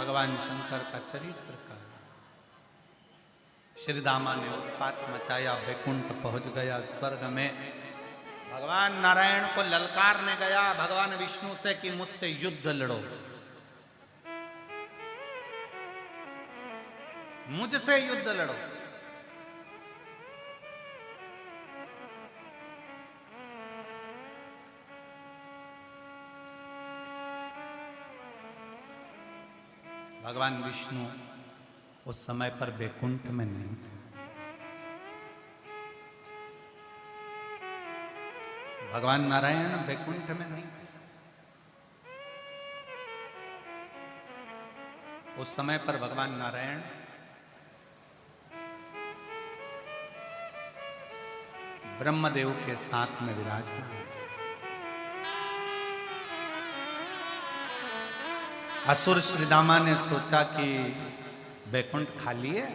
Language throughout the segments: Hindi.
भगवान शंकर का चरित्र का। श्री दामा ने उत्पात मचाया, वैकुंठ पहुंच गया स्वर्ग में। भगवान नारायण को ललकारने गया भगवान विष्णु से कि मुझसे युद्ध लड़ो, मुझसे युद्ध लड़ो। भगवान विष्णु उस समय पर वैकुंठ में नहीं थे। भगवान नारायण वैकुंठ में नहीं थे। उस समय पर भगवान नारायण ब्रह्मदेव के साथ में विराजमान थे। असुर श्रीदामा ने सोचा कि वैकुंठ खाली है,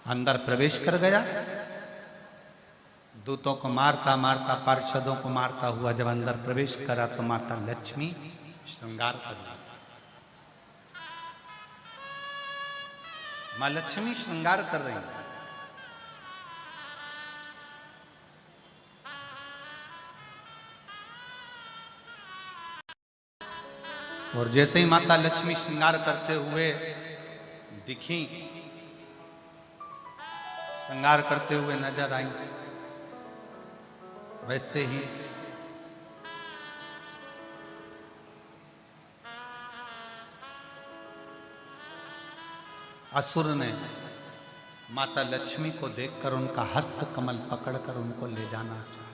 अंदर प्रवेश कर गया। दूतों को मारता मारता, पार्षदों को मारता हुआ जब अंदर प्रवेश करा तो माता लक्ष्मी श्रृंगार कर रही। मां लक्ष्मी श्रृंगार कर रही। और जैसे ही माता लक्ष्मी श्रृंगार करते हुए दिखी, श्रृंगार करते हुए नजर आई, वैसे ही असुर ने माता लक्ष्मी को देखकर उनका हस्त कमल पकड़कर उनको ले जाना चाहा,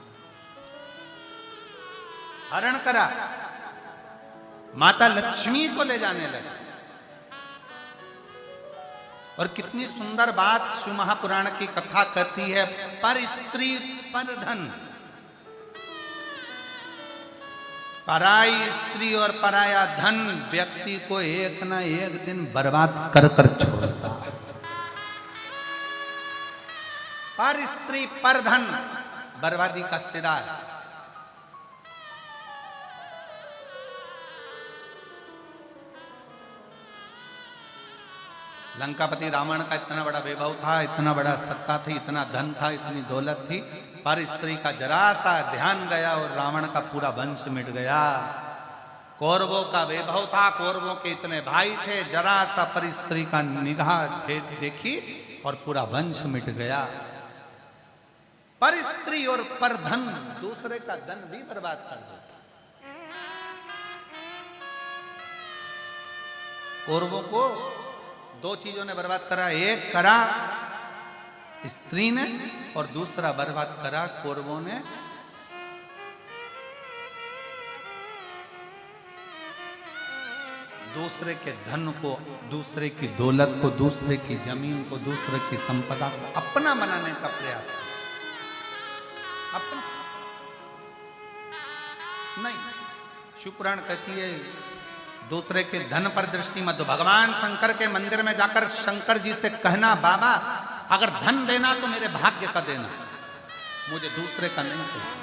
हरण करा, माता लक्ष्मी को ले जाने लगा। और कितनी सुंदर बात शिव महापुराण की कथा कहती है, पर स्त्री पर धन। पराई स्त्री और पराया धन व्यक्ति को एक ना एक दिन बर्बाद कर कर छोड़ता है। पर स्त्री पर धन बर्बादी का सिरा है। लंकापति रावण का इतना बड़ा वैभव था, इतना बड़ा सत्ता थी, इतना धन था, इतनी दौलत थी, पर स्त्री का जरा सा ध्यान गया और रावण का पूरा वंश मिट गया। कौरवों का वैभव था, कौरवों के इतने भाई थे, जरा सा पर स्त्री का निगाह देखी और पूरा वंश मिट गया। पर स्त्री और पर धन दूसरे का धन भी बर्बाद कर देता। कौरवों को दो चीजों ने बर्बाद करा, एक करा स्त्री ने और दूसरा बर्बाद करा कौरवों ने दूसरे के धन को, दूसरे की दौलत को, दूसरे की जमीन को, दूसरे की संपदा को अपना बनाने का प्रयास किया। अपना नहीं, शिवपुराण कहती है दूसरे के धन पर दृष्टि मत दो। भगवान शंकर के मंदिर में जाकर शंकर जी से कहना, बाबा अगर धन देना तो मेरे भाग्य का देना, मुझे दूसरे का नहीं देना।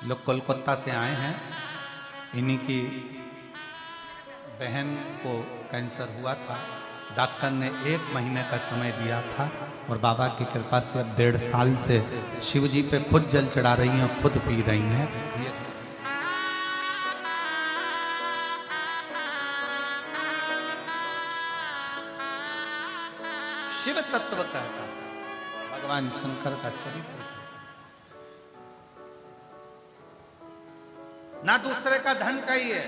लोग कोलकाता से आए हैं, इन्हीं की बहन को कैंसर हुआ था। डॉक्टर ने 1 महीने का समय दिया था और बाबा की कृपा से अब 1.5 साल से शिव जी पे खुद जल चढ़ा रही हैं, खुद पी रही हैं। शिव तत्व कहता भगवान शंकर का चरित्र, ना दूसरे का धन चाहिए।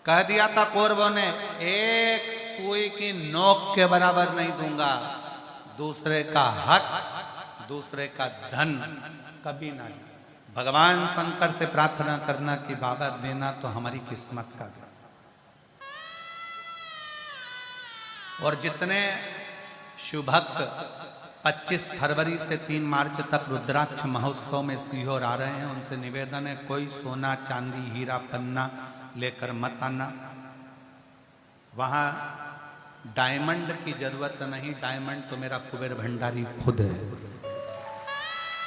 कह दिया था कौरवों ने, एक सुई की नोक के बराबर नहीं दूंगा, दूसरे का हक, दूसरे का धन कभी ना। भगवान शंकर से प्रार्थना करना कि बाबा देना तो हमारी किस्मत का दे। और जितने शिव भक्त 25 फरवरी से 3 मार्च तक रुद्राक्ष महोत्सव में सीहोर आ रहे हैं। उनसे निवेदन है कोई सोना चांदी हीरा पन्ना लेकर मत आना। वहां डायमंड की जरूरत नहीं, डायमंड तो मेरा कुबेर भंडारी खुद है।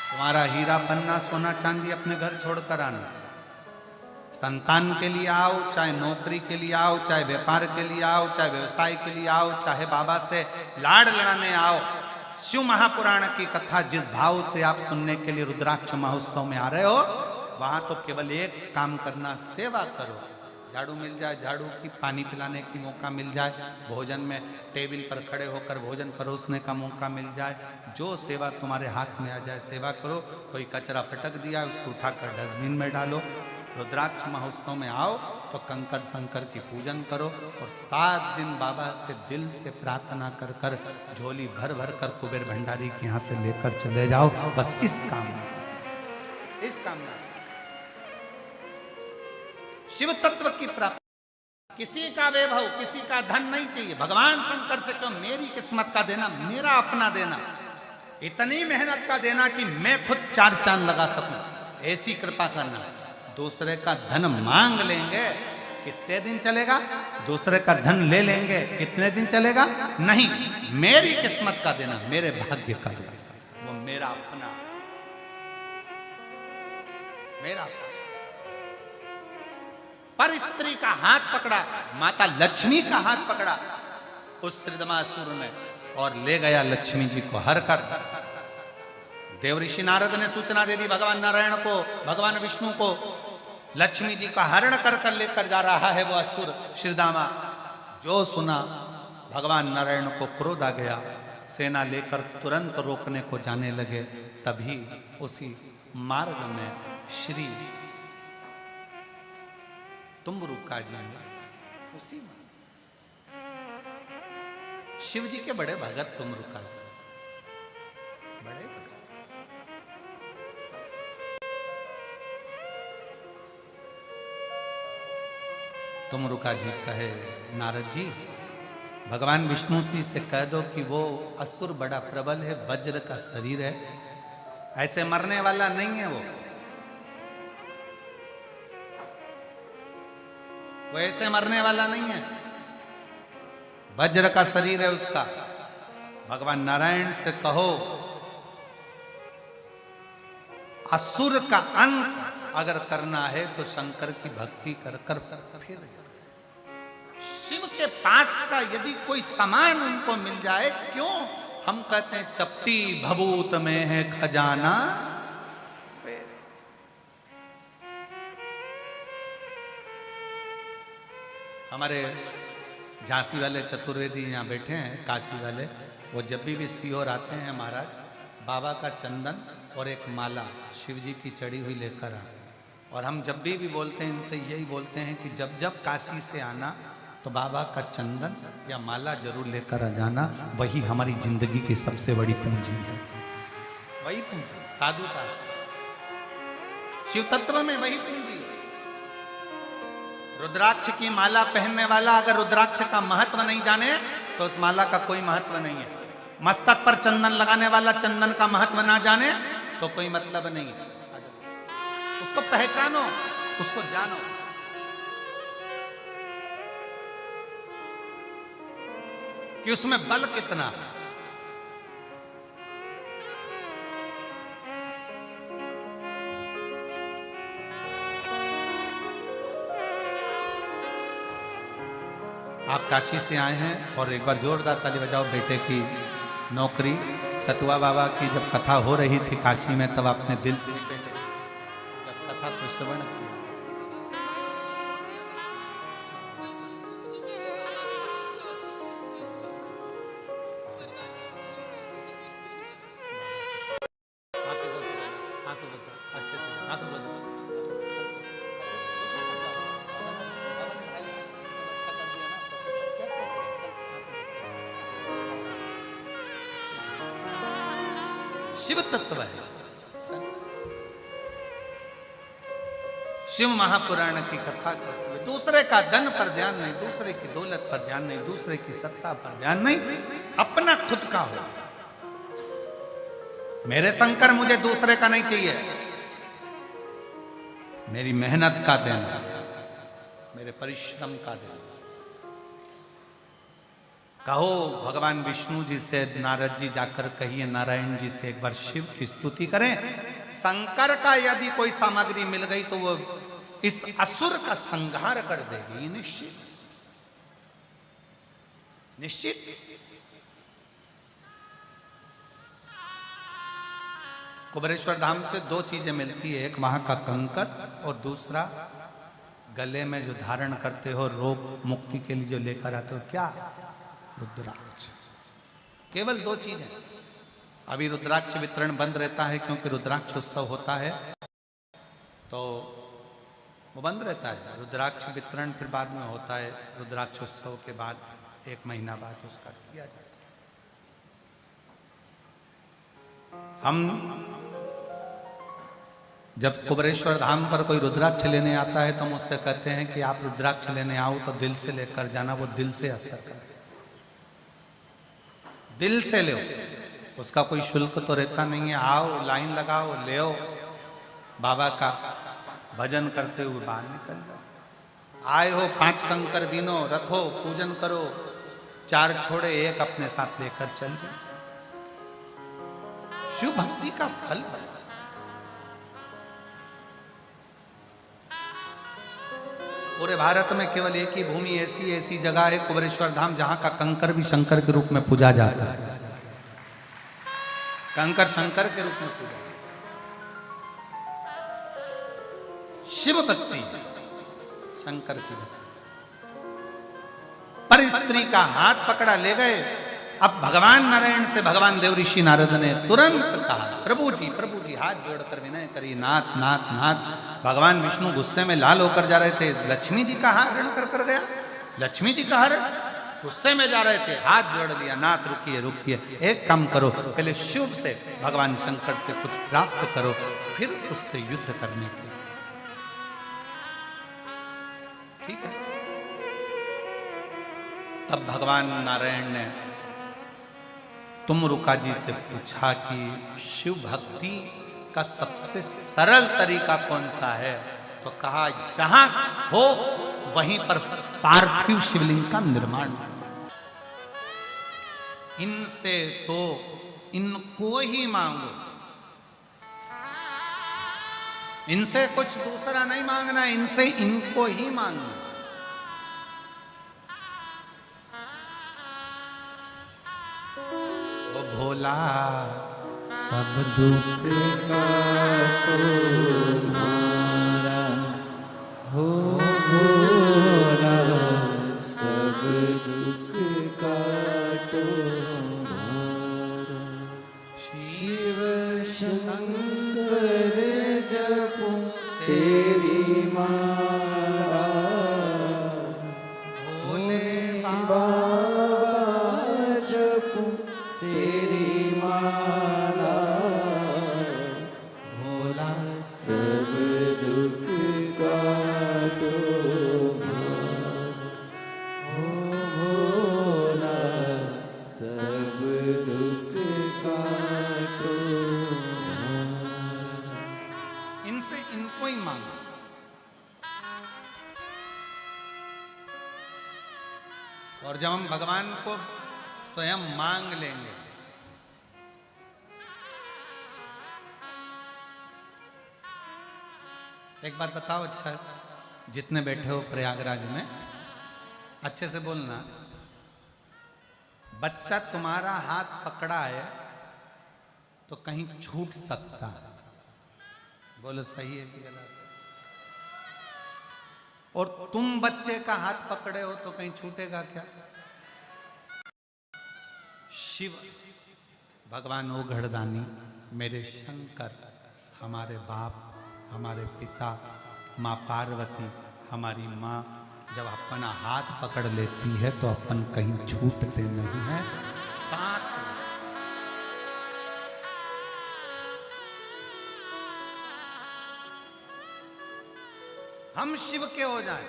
तुम्हारा हीरा पन्ना सोना चांदी अपने घर छोड़कर आना। संतान के लिए आओ, चाहे नौकरी के लिए आओ, चाहे व्यापार के लिए आओ, चाहे व्यवसाय के लिए आओ, चाहे बाबा से लाड़ लड़ाने आओ। शिव महापुराण की कथा जिस भाव से आप सुनने के लिए रुद्राक्ष महोत्सव में आ रहे हो, वहां तो केवल एक काम करना, सेवा करो। झाड़ू मिल जाए झाड़ू की, पानी पिलाने की मौका मिल जाए, भोजन में टेबल पर खड़े होकर भोजन परोसने का मौका मिल जाए, जो सेवा तुम्हारे हाथ में आ जाए सेवा करो। कोई कचरा फटक दिया उसको उठाकर डस्टबिन में डालो। रुद्राक्ष महोत्सव में आओ तो कंकर शंकर की पूजन करो और 7 दिन बाबा से दिल से प्रार्थना कर कर झोली भर भर कर कुबेर भंडारी के यहाँ से लेकर चले जाओ। बस इस कामना, इस कामना शिव तत्व की प्राप्ति। किसी का वैभव, किसी का धन नहीं चाहिए। भगवान शंकर से क्यों, मेरी किस्मत का देना, मेरा अपना देना, इतनी मेहनत का देना कि मैं खुद 4 चांद लगा सकूं, ऐसी कृपा करना। दूसरे का धन मांग लेंगे, कितने दिन चलेगा? दूसरे का धन ले लेंगे, कितने दिन चलेगा? नहीं, मेरी किस्मत का देना, मेरे भाग्य का देना, वो मेरा अपना, मेरा। पर स्त्री का हाथ पकड़ा, माता लक्ष्मी का हाथ पकड़ा उस श्रीदमासुर ने और ले गया लक्ष्मी जी को हर कर। देवऋषि नारद ने सूचना दे दी भगवान नारायण को, भगवान विष्णु को, लक्ष्मी जी का हरण कर कर लेकर जा रहा है वो असुर श्रीदामा। जो सुना भगवान नारायण को क्रोध आ गया, सेना लेकर तुरंत रोकने को जाने लगे। तभी उसी मार्ग में श्री तुम्बरुका जी ने, उसी शिव जी के बड़े भगत तुम्बरुका जी, बड़े भगत। तुम्बरुका जी कहे नारद जी, भगवान विष्णु जी से कह दो कि वो असुर बड़ा प्रबल है, वज्र का शरीर है, ऐसे मरने वाला नहीं है। वो ऐसे मरने वाला नहीं है, वज्र का शरीर है उसका। भगवान नारायण से कहो असुर का अंत अगर करना है तो शंकर की भक्ति कर कर फिर शिव के पास का यदि कोई सामान उनको मिल जाए, क्यों हम कहते हैं चपटी भभूत में है खजाना। हमारे झांसी वाले चतुर्वेदी यहाँ बैठे हैं, काशी वाले, वो जब भी सीहोर आते हैं महाराज, बाबा का चंदन और एक माला शिव जी की चढ़ी हुई लेकर आ। और हम जब भी बोलते हैं इनसे यही बोलते हैं कि जब जब काशी से आना तो बाबा का चंदन या माला जरूर लेकर आ जाना, वही हमारी जिंदगी की सबसे बड़ी पूंजी है। वही पूंजी साधुता, शिव तत्व में वही पूंजी। रुद्राक्ष की माला पहनने वाला अगर रुद्राक्ष का महत्व नहीं जाने तो उस माला का कोई महत्व नहीं है। मस्तक पर चंदन लगाने वाला चंदन का महत्व ना जाने तो कोई मतलब नहीं है। उसको पहचानो, उसको जानो। कि उसमें बल कितना है। आप काशी से आए हैं और एक बार जोरदार ताली बजाओ। बेटे की नौकरी, सतुआ बाबा की जब कथा हो रही थी काशी में, तब आपने दिल से जब कथा को श्रवण किया। शिव तत्व है। शिव महापुराण की कथा करते हुए दूसरे का धन पर ध्यान नहीं, दूसरे की दौलत पर ध्यान नहीं, दूसरे की सत्ता पर ध्यान नहीं, अपना खुद का हो। मेरे शंकर मुझे दूसरे का नहीं चाहिए, मेरी मेहनत का देना, मेरे परिश्रम का देना। कहो भगवान विष्णु जी से, नारद जी जाकर कहिए नारायण जी से एक बार शिव की स्तुति करें। शंकर का यदि कोई सामग्री मिल गई तो वो इस असुर का संहार कर देगी, निश्चित निश्चित। कुबेरेश्वर धाम से दो चीजें मिलती है, एक वहां का कंकर और दूसरा गले में जो धारण करते हो रोग मुक्ति के लिए जो लेकर आते हो, क्या? रुद्राक्ष। केवल दो चीजें। अभी रुद्राक्ष वितरण बंद रहता है क्योंकि रुद्राक्ष उत्सव होता है तो वो बंद रहता है। रुद्राक्ष वितरण फिर बाद में होता है, रुद्राक्ष उत्सव के बाद 1 महीना बाद उसका किया जाता है। हम जब कुबेरेश्वर धाम पर कोई रुद्राक्ष लेने आता है तो हम उससे कहते हैं कि आप रुद्राक्ष लेने आओ तो दिल से लेकर जाना, वो दिल से असर करे, दिल से लो, उसका कोई शुल्क तो रहता नहीं है। आओ, लाइन लगाओ, ले आओ, बाबा का भजन करते हुए बाहर निकल जाओ। आए हो 5 कंकर बीनो, रखो, पूजन करो, 4 छोड़े 1 अपने साथ लेकर चल जाओ। शिव भक्ति का फल बना। पूरे भारत में केवल एक ही भूमि ऐसी जगह है, कुबेरेश्वर धाम, जहां का कंकर भी शंकर के रूप में पूजा जाता है। कंकर शंकर के रूप में पूजा, शिव भक्ति शंकर की भक्ति। पर स्त्री का हाथ पकड़ा ले गए। अब भगवान नारायण से भगवान देव ऋषि नारद ने तुरंत कहा, प्रभु जी हाथ जोड़कर विनय करिए, नाथ नाथ नाथ। भगवान विष्णु गुस्से में लाल होकर जा रहे थे, लक्ष्मी जी का हरण कर गया, लक्ष्मी जी का हरण, गुस्से में जा रहे थे, हाथ जोड़ लिया, नाथ रुकिए रुकिए, एक काम करो, पहले शिव से भगवान शंकर से कुछ प्राप्त करो, फिर उससे युद्ध करने के। ठीक है। तब भगवान नारायण ने तुमरुका जी से पूछा कि शिव भक्ति का सबसे सरल तरीका कौन सा है? तो कहा जहां हो वहीं पर पार्थिव शिवलिंग का निर्माण। इनसे तो इनको ही मांगो, इनसे कुछ दूसरा नहीं मांगना, इनसे इनको ही मांगना। वो भोला सब दुख का तुम्हारा, हो भोला सब दुख का तुम्हारा। शिव शंकर जपो तेरी माला, भोले बाबा जपो तेरी माला। भोला सब दुख काटो हो भोला सब दुख काटो। इनसे इनको ही मांगो। और जब हम भगवान को स्वयं मांग लेंगे, एक बात बताओ, अच्छा जितने बैठे हो प्रयागराज में, अच्छे से बोलना। बच्चा तुम्हारा हाथ पकड़ा है तो कहीं छूट सकता है, बोलो सही है कि गलत? और तुम बच्चे का हाथ पकड़े हो तो कहीं छूटेगा क्या? शिव भगवान ओ घड़दानी, मेरे शंकर, हमारे बाप, हमारे पिता, माँ पार्वती हमारी माँ, जब अपना हाथ पकड़ लेती है तो अपन कहीं छूटते नहीं है, साथ में। हम शिव के हो जाएं,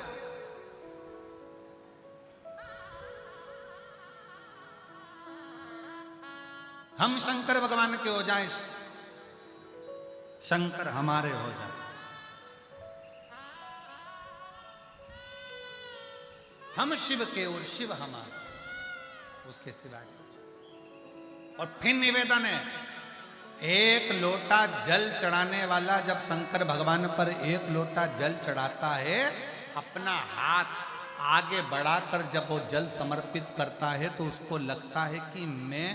हम शंकर भगवान के हो जाएं, शंकर हमारे हो जाए। हम शिव के और शिव हमारे, उसके सिवाय कुछ। और फिर निवेदन है, एक लोटा जल चढ़ाने वाला जब शंकर भगवान पर एक लोटा जल चढ़ाता है, अपना हाथ आगे बढ़ाकर जब वो जल समर्पित करता है तो उसको लगता है कि मैं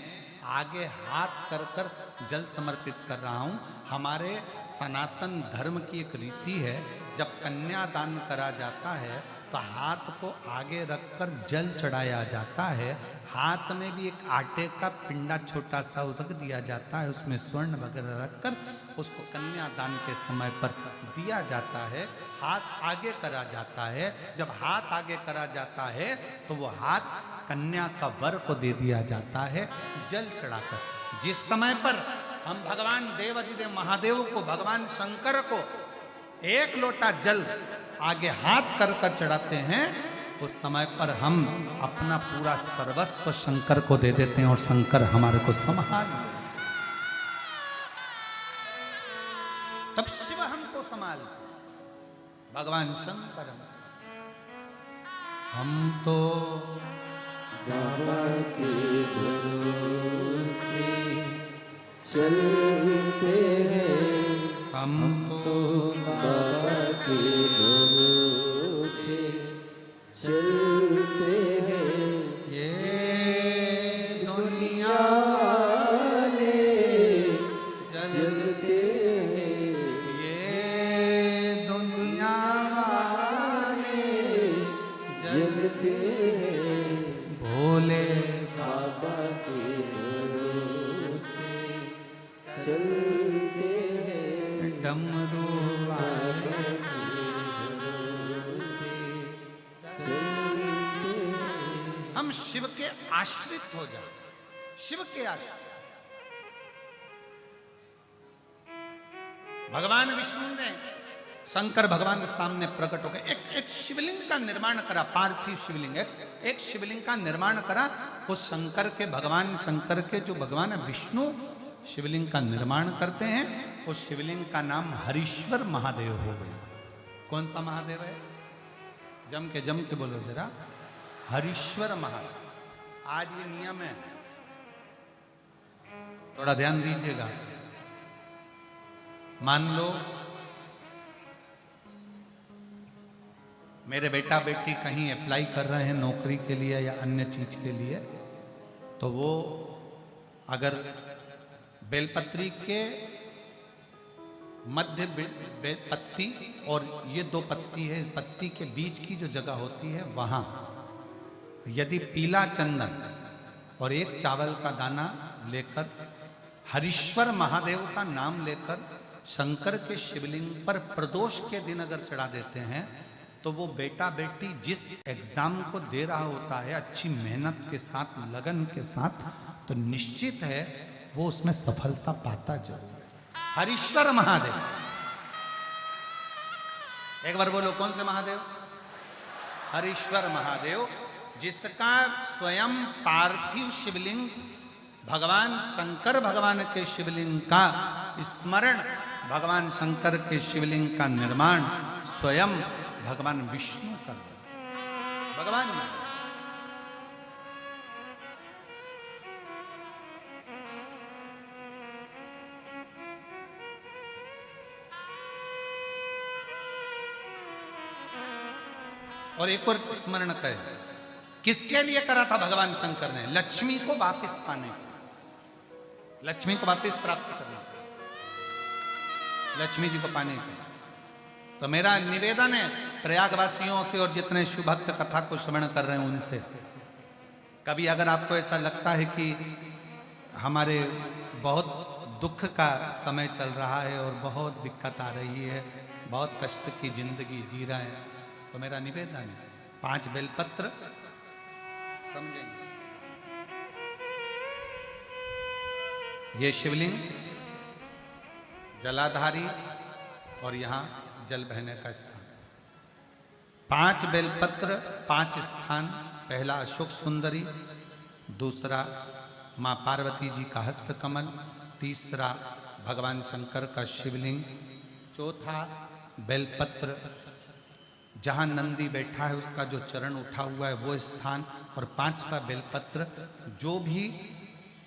आगे हाथ कर कर जल समर्पित कर रहा हूं। हमारे सनातन धर्म की एक रीति है, जब कन्यादान करा जाता है तो हाथ को आगे रखकर जल चढ़ाया जाता है। हाथ में भी एक आटे का पिंडा छोटा सा रख दिया जाता है, उसमें स्वर्ण वगैरह रखकर उसको कन्यादान के समय पर दिया जाता है। हाथ आगे करा जाता है। जब हाथ आगे करा जाता है तो वो हाथ कन्या का वर को दे दिया जाता है जल चढ़ाकर। जिस समय पर हम भगवान देवाधिदेव महादेव को, भगवान शंकर को एक लोटा जल आगे हाथ कर कर चढ़ाते हैं, उस समय पर हम अपना पूरा सर्वस्व शंकर को दे देते हैं और शंकर हमारे को संभाल लेते हैं। तब शिव हमको संभाल, भगवान शंकर। हम तो बाबा के भरोसे चलते हैं, हम तो बाबा के भरोसे चलते हैं। ये दुनिया वाले जलते हैं, ये दुनिया वाले जलते हैं। भोले बाबा के भरोसे चलते हैं, डमरू वाले हम शिव के आश्रित हो जाए, शिव के आश्रित। भगवान विष्णु ने शंकर भगवान के सामने प्रकट होकर एक शिवलिंग का निर्माण करा, पार्थिव शिवलिंग। एक शिवलिंग का निर्माण करा। उस शंकर के, भगवान शंकर के जो भगवान विष्णु शिवलिंग का निर्माण करते हैं, उस शिवलिंग का नाम हरीश्वर महादेव हो गया। कौन सा महादेव है? जम के बोलो जरा, हरीश्वर महादेव। आज ये नियम है, थोड़ा ध्यान दीजिएगा। मान लो मेरे बेटा बेटी कहीं अप्लाई कर रहे हैं नौकरी के लिए या अन्य चीज के लिए, तो वो अगर बेलपत्री के मध्य पत्ती और ये दो पत्ती है, इस पत्ती के बीच की जो जगह होती है वहां यदि पीला चंदन और एक चावल का दाना लेकर हरीश्वर महादेव का नाम लेकर शंकर के शिवलिंग पर प्रदोष के दिन अगर चढ़ा देते हैं, तो वो बेटा बेटी जिस एग्जाम को दे रहा होता है अच्छी मेहनत के साथ, लगन के साथ, तो निश्चित है वो उसमें सफलता पाता जरूर है। हरीश्वर महादेव, एक बार बोलो कौन से महादेव? हरीश्वर महादेव, जिसका स्वयं पार्थिव शिवलिंग भगवान शंकर भगवान के शिवलिंग का स्मरण, भगवान शंकर के शिवलिंग का निर्माण स्वयं भगवान विष्णु कर, भगवान और एक और स्मरण करें, किसके लिए करा था भगवान शंकर ने? लक्ष्मी को वापस पाने, लक्ष्मी को वापस प्राप्त करना, लक्ष्मी जी को पाने के। तो मेरा निवेदन है प्रयागवासियों से और जितने शिव भक्त कथा को श्रवण कर रहे हैं उनसे, कभी अगर आपको ऐसा लगता है कि हमारे बहुत दुख का समय चल रहा है और बहुत दिक्कत आ रही है, बहुत कष्ट की जिंदगी जी रहे हैं, तो मेरा निवेदन है 5 बेलपत्र समझेंगे। ये शिवलिंग जलाधारी और यहाँ जल बहने का स्थान। 5 बेलपत्र, 5 स्थान। पहला अशोक सुंदरी, दूसरा माँ पार्वती जी का हस्त कमल, तीसरा भगवान शंकर का शिवलिंग, चौथा बेलपत्र, जहाँ नंदी बैठा है उसका जो चरण उठा हुआ है वो स्थान, और पांचवा बेलपत्र, जो भी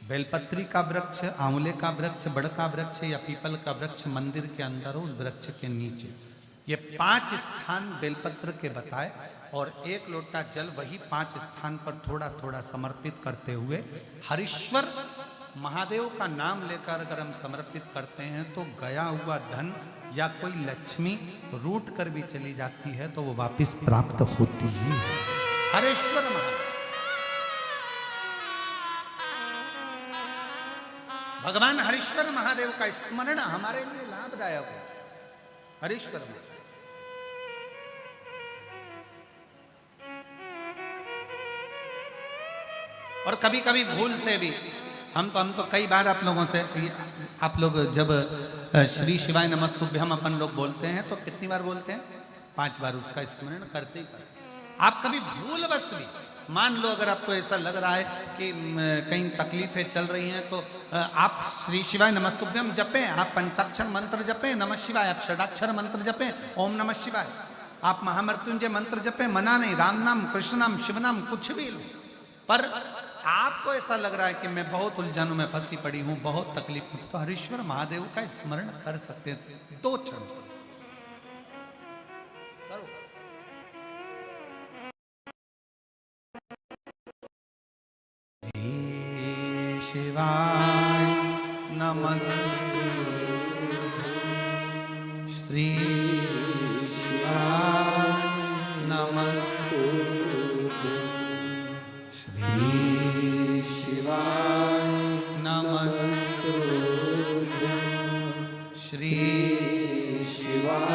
बेलपत्री का वृक्ष, आंवले का वृक्ष, बड़ का वृक्ष या पीपल का वृक्ष मंदिर के अंदर हो, उस वृक्ष के नीचे। ये 5 स्थान बेलपत्र के बताए, और 1 लोटा जल वही 5 स्थान पर थोड़ा थोड़ा समर्पित करते हुए हरीश्वर महादेव का नाम लेकर अगर हम समर्पित करते हैं तो गया हुआ धन या कोई लक्ष्मी रूट कर भी चली जाती है तो वो वापस प्राप्त होती ही है। हरेश्वर महादेव, भगवान हरीश्वर महादेव का स्मरण हमारे लिए लाभदायक है। हरीश्वर महादेव, और कभी कभी भूल से भी हम तो कई बार आप लोगों से, आप लोग जब श्री शिवाय नमस्तुभ्यम अपन लोग बोलते हैं तो कितनी बार बोलते हैं? 5 बार उसका स्मरण करते ही करते। आप कभी भूलवश भी, मान लो अगर आपको ऐसा लग रहा है कि कहीं तकलीफें चल रही हैं तो आप श्री शिवाय नमस्तुभ्यम जपें, आप पंचाक्षर मंत्र जपें, नमः शिवाय, आप षडाक्षर मंत्र जपें, ओम नमः शिवाय, आप महामृत्युंजय मंत्र जपें, मना नहीं, राम नाम, कृष्ण नाम, शिव नाम, कुछ भी लो। पर आपको ऐसा लग रहा है कि मैं बहुत उलझनों में फंसी पड़ी हूं, बहुत तकलीफ में, तो हरीश्वर महादेव का स्मरण कर सकते हैं। 2 क्षण करो। शिवाय नमस्ते, श्री शिवाय नमस्ते, श्री शिवाय नमस्ते, श्री शिवाय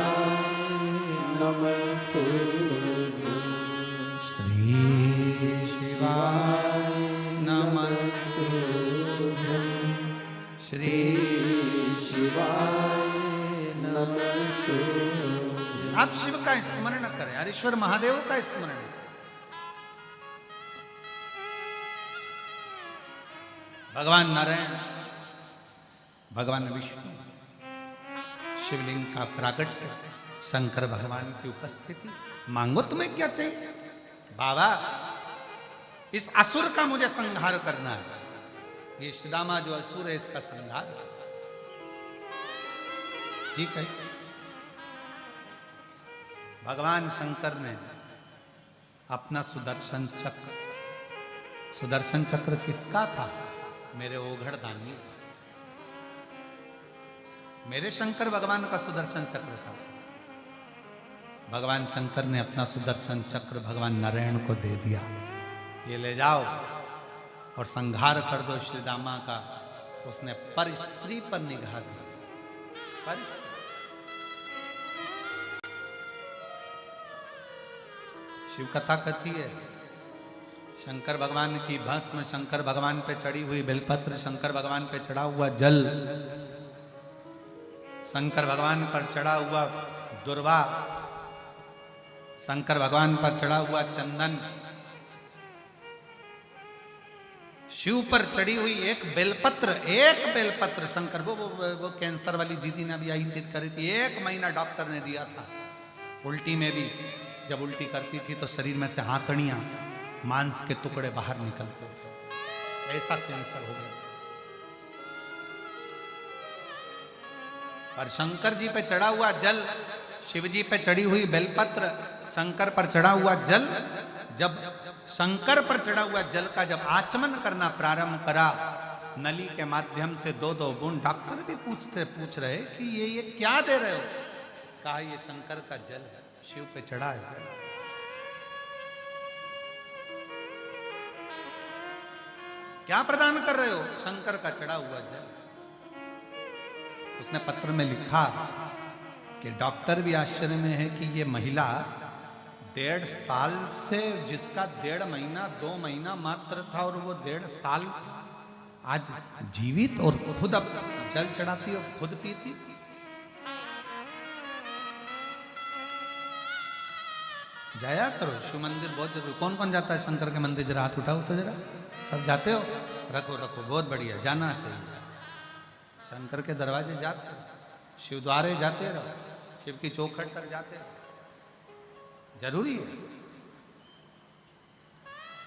नमस्ते, श्री शिवाय नमस्ते, श्री शिवाय नमस्ते। आप शिव का स्मरण करें, हरीश्वर महादेव का स्मरण। भगवान नारायण, भगवान विष्णु, शिवलिंग का प्राकट्य, शंकर भगवान की उपस्थिति। मांगो तुम्हें क्या चाहिए? बाबा इस असुर का मुझे संहार करना है। ये श्रीदामा जो असुर है इसका संहार। ठीक है, भगवान शंकर ने अपना सुदर्शन चक्र, सुदर्शन चक्र किसका था? मेरे ओघड़ दानी, मेरे शंकर भगवान का सुदर्शन चक्र था। भगवान शंकर ने अपना सुदर्शन चक्र भगवान नारायण को दे दिया, ये ले जाओ और संहार कर दो श्रीदामा का। उसने पर स्त्री पर निगाह दी। पर शिव कथा कहती है, शंकर भगवान की भस्म, शंकर भगवान पे चढ़ी हुई बेलपत्र, शंकर भगवान पे चढ़ा हुआ जल, शंकर भगवान पर चढ़ा हुआ दुर्वा, शंकर भगवान पर चढ़ा हुआ चंदन, शिव पर चढ़ी हुई एक बेलपत्र शंकर, वो कैंसर वाली दीदी ने अभी आई थी, करी थी, 1 महीना डॉक्टर ने दिया था। उल्टी में भी जब उल्टी करती थी तो शरीर में से हाथड़ियां, मांस के टुकड़े बाहर निकलते थे, ऐसा कैंसर हो गया। पर शंकर जी पे चढ़ा हुआ जल, शिव जी पे चढ़ी हुई बेलपत्र, शंकर पर चढ़ा हुआ जल, जब शंकर पर चढ़ा हुआ जल का जब आचमन करना प्रारंभ करा नली के माध्यम से 2-2 बूंद, डॉक्टर भी पूछ रहे कि ये क्या दे रहे हो? कहा ये शंकर का जल है, शिव पे चढ़ा है। क्या प्रदान कर रहे हो? शंकर का चढ़ा हुआ जल। उसने पत्र में लिखा कि डॉक्टर भी आश्चर्य में है कि ये महिला 1.5 साल से, जिसका 1.5 महीना 2 महीना मात्र था, और वो 1.5 साल आज जीवित और खुद अब जल चढ़ाती और खुद पीती। जाया करो शिव मंदिर, बहुत जरूरी। कौन कौन जाता है शंकर के मंदिर? जरा हाथ उठाओ तो जरा। सब जाते हो? रखो रखो, बहुत बढ़िया, जाना चाहिए। शंकर के दरवाजे जाते रहो, शिव द्वारे जाते रहो, शिव की चौखट तक जाते रहो, जरूरी है।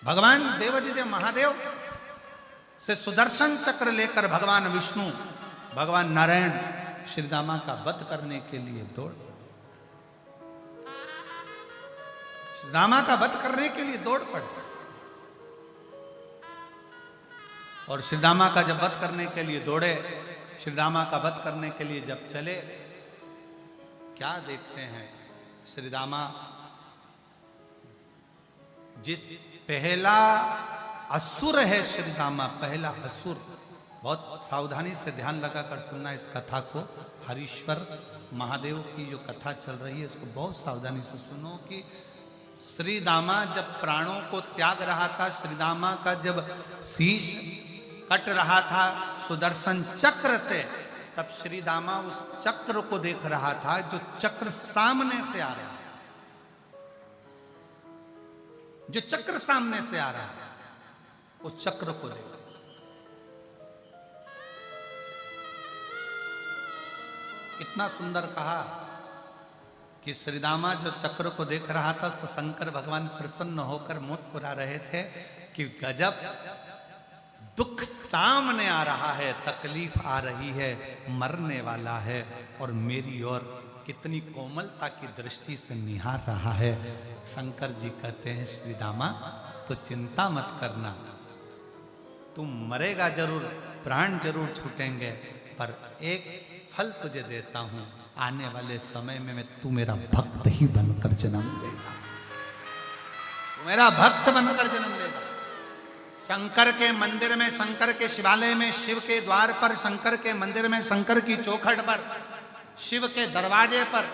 भगवान देवाधिदेव महादेव से सुदर्शन चक्र लेकर भगवान विष्णु, भगवान नारायण श्री रामा का वध करने के लिए दौड़, श्री रामा का वध करने के लिए दौड़ पड़े। और श्री रामा का जब वध करने के लिए दौड़े, श्री रामा का वध करने के लिए जब चले, क्या देखते हैं? श्री रामा जिस पहला असुर है श्री रामा, पहला असुर, बहुत सावधानी से ध्यान लगाकर सुनना इस कथा को। हरीश्वर महादेव की जो कथा चल रही है इसको बहुत सावधानी से सुनो कि श्री रामा जब प्राणों को त्याग रहा था, श्री रामा का जब शीश कट रहा था सुदर्शन चक्र से, तब श्री रामा उस चक्र को देख रहा था जो चक्र सामने से आ रहा है, जो चक्र सामने से आ रहा है, उस चक्र को देख। इतना सुंदर कहा कि श्री रामा जो चक्र को देख रहा था तो शंकर भगवान प्रसन्न होकर मुस्कुरा रहे थे कि गजब दुख सामने आ रहा है, तकलीफ आ रही है, मरने वाला है और मेरी ओर कितनी कोमलता की दृष्टि से निहार रहा है। शंकर जी कहते हैं श्री रामा तो चिंता मत करना, तुम मरेगा जरूर, प्राण जरूर छूटेंगे, पर एक फल तुझे देता हूं, आने वाले समय में तू मेरा भक्त ही बनकर जन्म लेगा, तू मेरा भक्त बनकर जन्म लेगा। शंकर के मंदिर में, शंकर के शिवालय में, शिव के द्वार पर, शंकर के मंदिर में, शंकर की चौखट पर, शिव के दरवाजे पर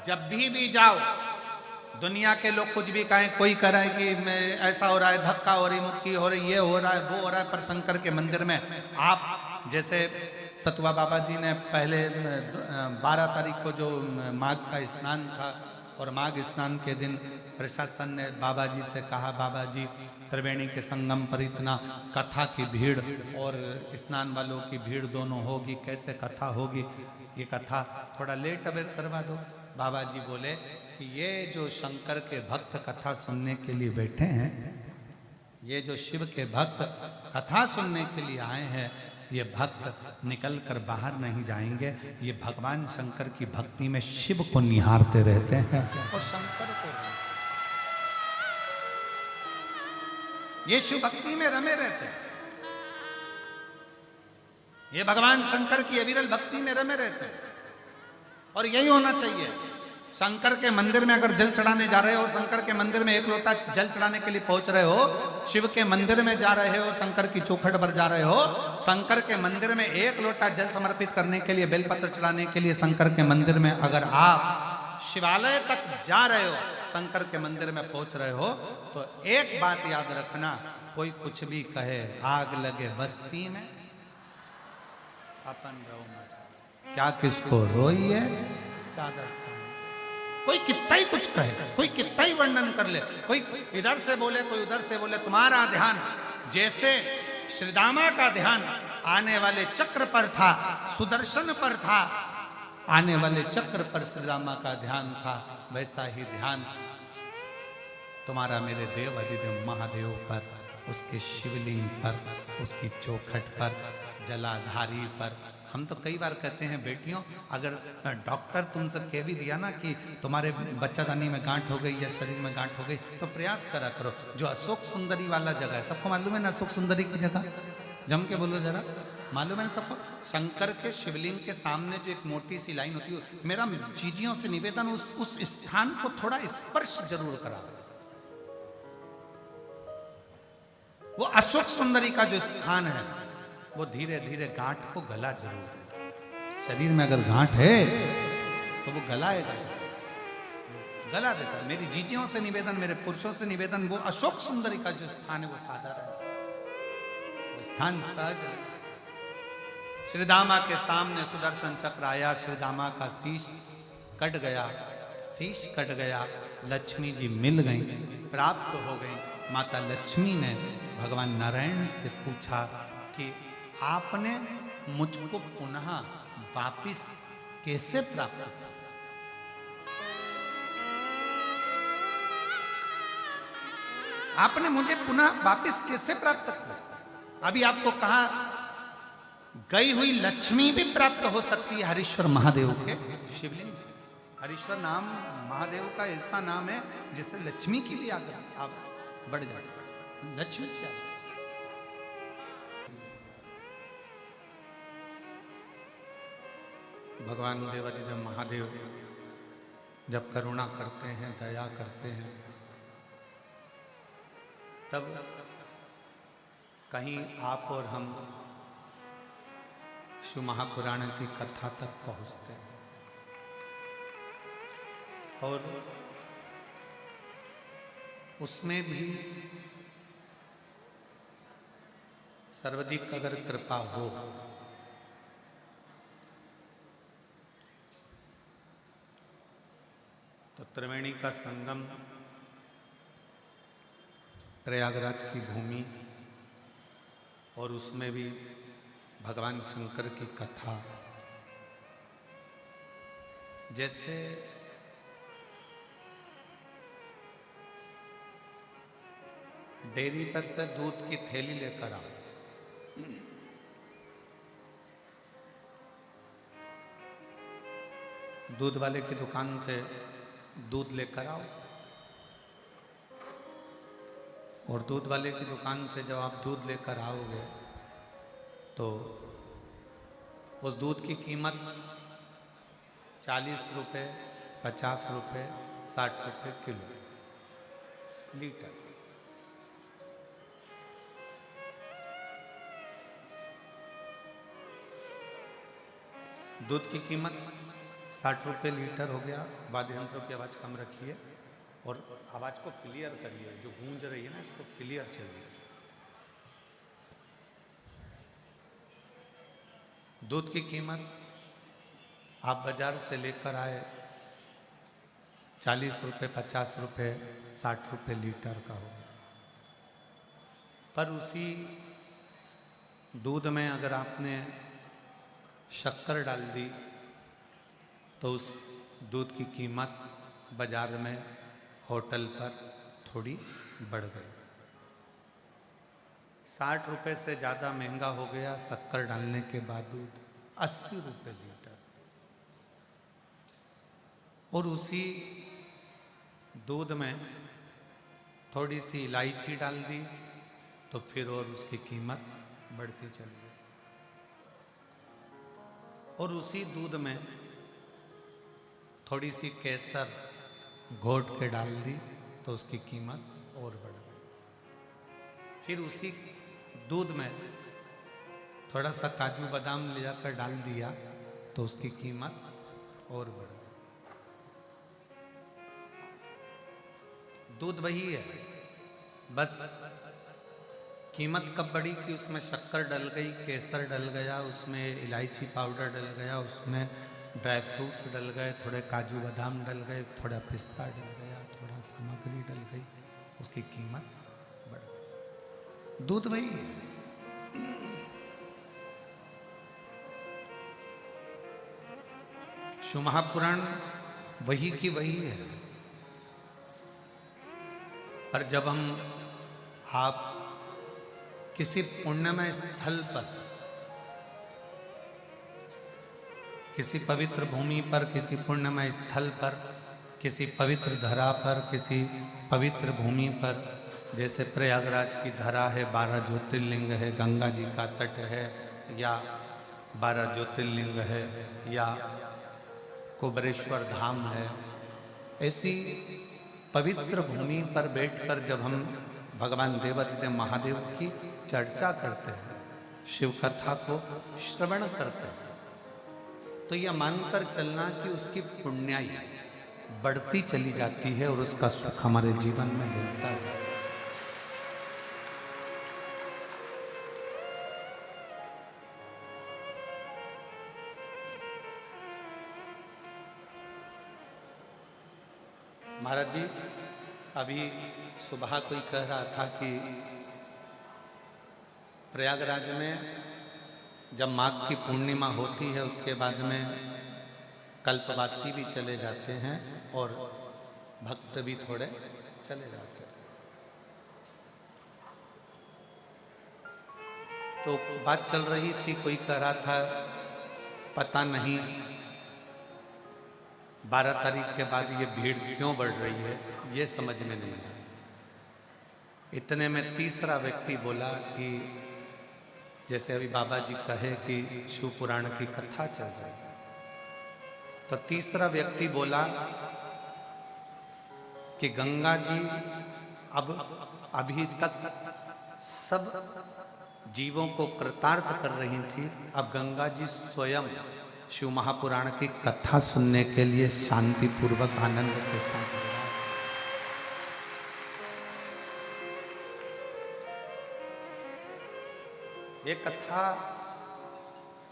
जब भी जाओ, दुनिया के लोग कुछ भी कहें, कोई कह रहा है कि मैं ऐसा हो रहा है, धक्का हो रही, मुक्की हो रही, ये हो रहा है, वो हो रहा है, पर शंकर के मंदिर में आप, जैसे सतुआ बाबा जी ने पहले 12 तारीख को जो माघ का स्नान था, और माघ स्नान के दिन प्रशासन ने बाबा जी से कहा, बाबा जी त्रिवेणी के संगम पर इतना कथा की भीड़ और स्नान वालों की भीड़ दोनों होगी, कैसे कथा होगी, ये कथा थोड़ा लेट अवेयर करवा दो। बाबा जी बोले कि ये जो शंकर के भक्त कथा सुनने के लिए बैठे हैं, ये जो शिव के भक्त कथा सुनने के लिए आए हैं, ये भक्त निकल कर बाहर नहीं जाएंगे, ये भगवान शंकर की भक्ति में शिव को निहारते रहते हैं और शंकर को, ये शिव भक्ति में रमे रहते हैं, ये भगवान शंकर की अविरल भक्ति में रमे रहते हैं। और यही होना चाहिए। शंकर के मंदिर में अगर जल चढ़ाने जा रहे हो, शंकर के मंदिर में एक लोटा जल चढ़ाने के लिए पहुंच रहे हो, शिव के मंदिर में जा रहे हो, शंकर की चौखट पर जा रहे हो, शंकर के मंदिर में एक लोटा जल समर्पित करने के लिए, बेलपत्र चढ़ाने के लिए शंकर के मंदिर में अगर आप शिवालय तक जा रहे हो, शंकर के मंदिर में पहुंच रहे हो, तो एक बात याद रखना, कोई कुछ भी कहे, आग लगे बस्ती में अपन रहो मस्त, क्या किसको रोई है चादर, कोई कितना ही कुछ कहे, कोई कितना ही वर्णन कर ले, कोई इधर से बोले, कोई उधर से बोले, तुम्हारा ध्यान जैसे श्री रामा का ध्यान आने वाले चक्र पर था, सुदर्शन पर था, आने वाले चक्र पर श्री रामा का ध्यान था, वैसा ही ध्यान तुम्हारा मेरे देव अधिदेव महादेव पर, उसके शिवलिंग पर, उसकी चौखट पर, जलाधारी पर। हम तो कई बार कहते हैं बेटियों, अगर डॉक्टर तुमसे कह भी दिया ना कि तुम्हारे बच्चादानी में गांठ हो गई या शरीर में गांठ हो गई, तो प्रयास करा करो। जो अशोक सुंदरी वाला जगह है, सबको मालूम है ना अशोक सुंदरी की जगह, जम के बोलो जरा, मालूम है ना सबको? शंकर के शिवलिंग के सामने जो एक मोटी सी लाइन होती है, मेरा जीजियों से निवेदन, उस स्थान को थोड़ा स्पर्श जरूर करा। वो अशोक सुंदरी का जो स्थान है, वो धीरे धीरे गांठ को गला जरूर देता। शरीर में अगर गांठ है तो वो गलाएगा, गला देता। मेरी जीजियों से निवेदन, मेरे पुरुषों से निवेदन, वो अशोक सुंदरी का जो स्थान है वो साधारण है, वो स्थान सहज है। श्री रामा के सामने सुदर्शन चक्र आया, श्री रामा का शीश कट गया, शीश कट गया, लक्ष्मी जी मिल गई, प्राप्त हो गई। माता लक्ष्मी ने भगवान नारायण से पूछा कि आपने मुझको पुनः वापिस कैसे प्राप्त हो? आपने मुझे पुनः वापिस कैसे प्राप्त किया? अभी आपको कहा गई हुई लक्ष्मी भी प्राप्त हो सकती है हरीश्वर महादेव के शिवलिंग से। हरीश्वर नाम महादेव का ऐसा नाम है जिससे लक्ष्मी की भी आगे आप बढ़ जाती है। लक्ष्मी क्या है? भगवान देवादिदेव महादेव जब करुणा करते हैं, दया करते हैं, तब कहीं आप और हम शिव महापुराण की कथा तक पहुंचते हैं। और उसमें भी सर्वाधिक अगर कृपा हो तो त्रिवेणी का संगम, प्रयागराज की भूमि और उसमें भी भगवान शंकर की कथा, जैसे डेयरी पर से दूध की थैली लेकर आओ, दूध वाले की दुकान से दूध लेकर आओ और दूध वाले की दुकान से जब आप दूध लेकर आओगे तो उस दूध की कीमत 40 रुपये, 50 रुपये, 60 रुपये किलो लीटर। दूध की कीमत 60 रुपये लीटर हो गया। वाद्य यंत्रों की आवाज़ कम रखिए और आवाज़ को क्लियर करिए, जो गूंज रही है ना इसको क्लियर चलिए। दूध की कीमत आप बाजार से लेकर आए 40 रुपये, 50 रुपये, 60 रुपये लीटर का होगा। पर उसी दूध में अगर आपने शक्कर डाल दी तो उस दूध की कीमत बाजार में, होटल पर थोड़ी बढ़ गई। 60 रुपये से ज़्यादा महंगा हो गया शक्कर डालने के बाद दूध 80 रुपये लीटर। और उसी दूध में थोड़ी सी इलायची डाल दी तो फिर और उसकी कीमत बढ़ती चली गई। और उसी दूध में थोड़ी सी केसर घोट के डाल दी तो उसकी कीमत और बढ़ गई। फिर उसी दूध में थोड़ा सा काजू बादाम ले जाकर डाल दिया तो उसकी कीमत और बढ़ गई। दूध वही है, बस कीमत कब बढ़ी कि उसमें शक्कर डल गई, केसर डल गया, उसमें इलायची पाउडर डल गया, उसमें ड्राई फ्रूट्स डल गए, थोड़े काजू बादाम डल गए, थोड़ा पिस्ता डल गया, थोड़ा सामग्री डल गई, उसकी कीमत बढ़ गई। दूध वही है। शिव महापुराण वही की वही है। पर जब आप किसी पुण्यमय स्थल पर, किसी पवित्र भूमि पर, किसी पुण्यमय स्थल पर, किसी पवित्र धरा पर, किसी पवित्र भूमि पर, जैसे प्रयागराज की धरा है, 12 ज्योतिर्लिंग है, गंगा जी का तट है, या 12 ज्योतिर्लिंग है, या कुबरेश्वर धाम है, ऐसी पवित्र भूमि पर बैठकर जब हम भगवान देवादिदेव महादेव की चर्चा करते हैं, शिव कथा को श्रवण करते हैं, तो यह मानकर चलना कि उसकी पुण्याई बढ़ती चली जाती है और उसका सुख हमारे जीवन में मिलता है। महाराज जी, अभी सुबह कोई कह रहा था कि प्रयागराज में जब माघ की पूर्णिमा होती है उसके बाद में कल्पवासी भी चले जाते हैं और भक्त भी थोड़े चले जाते हैं। तो बात चल रही थी, कोई कह रहा था पता नहीं 12 तारीख के बाद ये भीड़ क्यों बढ़ रही है, ये समझ में नहीं आया। इतने में तीसरा व्यक्ति बोला कि जैसे अभी बाबा जी कहे कि शिव पुराण की कथा चल रही है, तो तीसरा व्यक्ति बोला कि गंगा जी अब अभी तक सब जीवों को कृतार्थ कर रही थी, अब गंगा जी स्वयं शिव महापुराण की कथा सुनने के लिए शांतिपूर्वक आनंद के साथ ये कथा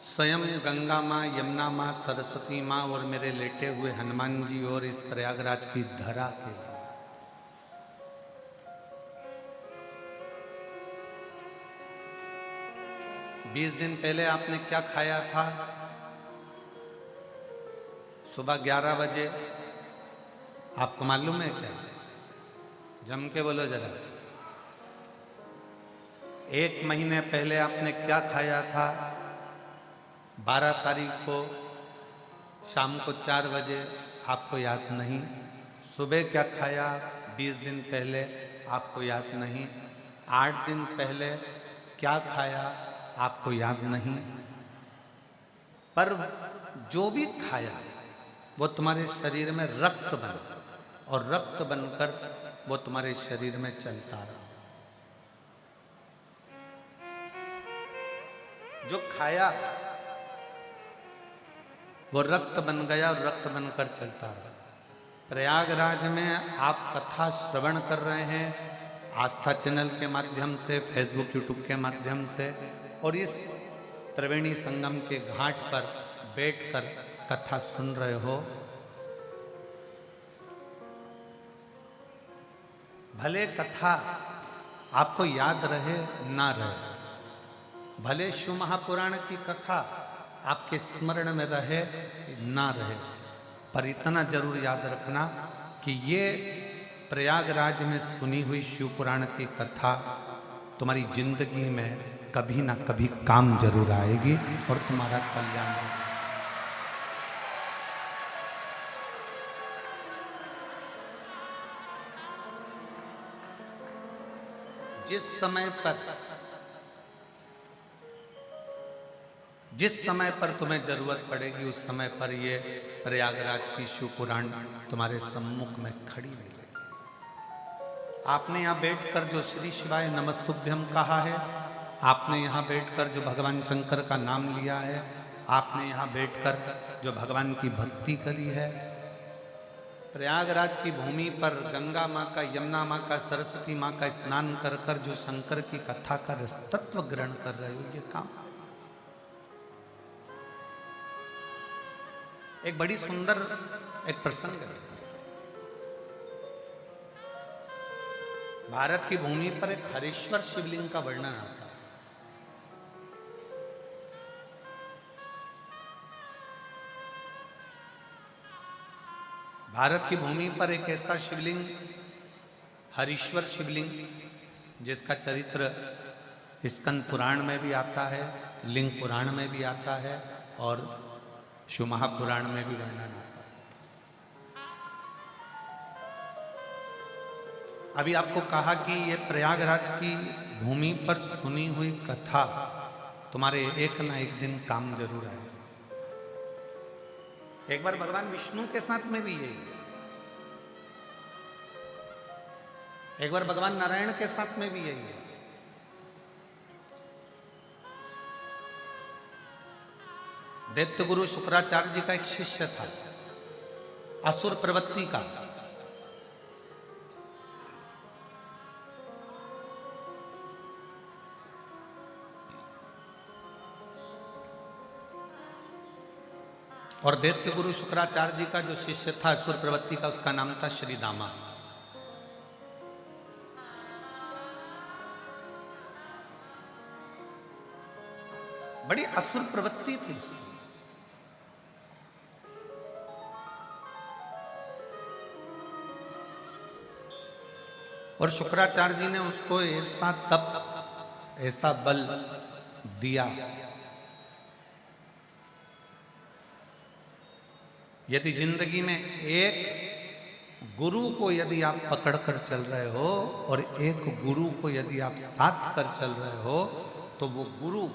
स्वयं गंगा माँ, यमुना माँ, सरस्वती माँ और मेरे लेटे हुए हनुमान जी और इस प्रयागराज की धरा के लिए। बीस दिन पहले आपने क्या खाया था? सुबह 11 बजे, आपको मालूम है क्या? जम के बोलो जरा। 1 महीने पहले आपने क्या खाया था? 12 तारीख को शाम को 4 बजे, आपको याद नहीं। सुबह क्या खाया 20 दिन पहले, आपको याद नहीं। 8 दिन पहले क्या खाया, आपको याद नहीं। पर जो भी खाया वो तुम्हारे शरीर में रक्त बना और रक्त बनकर वो तुम्हारे शरीर में चलता रहा। जो खाया वो रक्त बन गया और रक्त बनकर चलता रहा। प्रयागराज में आप कथा श्रवण कर रहे हैं, आस्था चैनल के माध्यम से, फेसबुक यूट्यूब के माध्यम से, और इस त्रिवेणी संगम के घाट पर बैठकर कथा सुन रहे हो। भले कथा आपको याद रहे ना रहे, भले शिव महापुराण की कथा आपके स्मरण में रहे ना रहे, पर इतना जरूर याद रखना कि ये प्रयागराज में सुनी हुई शिव पुराण की कथा तुम्हारी जिंदगी में कभी ना कभी काम जरूर आएगी और तुम्हारा कल्याण होगा। जिस समय पर तुम्हें जरूरत पड़ेगी उस समय पर ये प्रयागराज की शिव पुराण तुम्हारे सम्मुख में खड़ी मिलेगी। आपने यहाँ बैठकर जो श्री शिवाय नमस्तुभ्यम कहा है, आपने यहाँ बैठकर जो भगवान शंकर का नाम लिया है, आपने यहाँ बैठकर जो भगवान की भक्ति करी है, प्रयागराज की भूमि पर गंगा माँ का, यमुना माँ का, सरस्वती माँ का स्नान कर कर जो शंकर की कथा का रसतत्व ग्रहण कर रहे हो, ये काम। एक बड़ी सुंदर एक प्रसंग है। भारत की भूमि पर एक हरेश्वर शिवलिंग का वर्णन आता है। भारत की भूमि पर एक ऐसा शिवलिंग, हरीश्वर शिवलिंग, जिसका चरित्र स्कंद पुराण में भी आता है, लिंग पुराण में भी आता है और शिव महापुराण में भी वर्णन आता है। अभी आपको कहा कि ये प्रयागराज की भूमि पर सुनी हुई कथा तुम्हारे एक ना एक दिन काम जरूर आए। एक बार भगवान विष्णु के साथ में भी यही, एक बार भगवान नारायण के साथ में भी यही है। दैत्य गुरु शुक्राचार्य जी का एक शिष्य था, असुर प्रवृत्ति का। और दैत्य गुरु शुक्राचार्य जी का जो शिष्य था असुर प्रवृत्ति का, उसका नाम था श्रीदामा। बड़ी असुर प्रवृत्ति थी उसकी। और शुक्राचार्य जी ने उसको ऐसा तप, ऐसा बल दिया, यदि जिंदगी में एक गुरु को यदि आप पकड़ कर चल रहे हो और एक गुरु को यदि आप साथ कर चल रहे हो, तो वो गुरु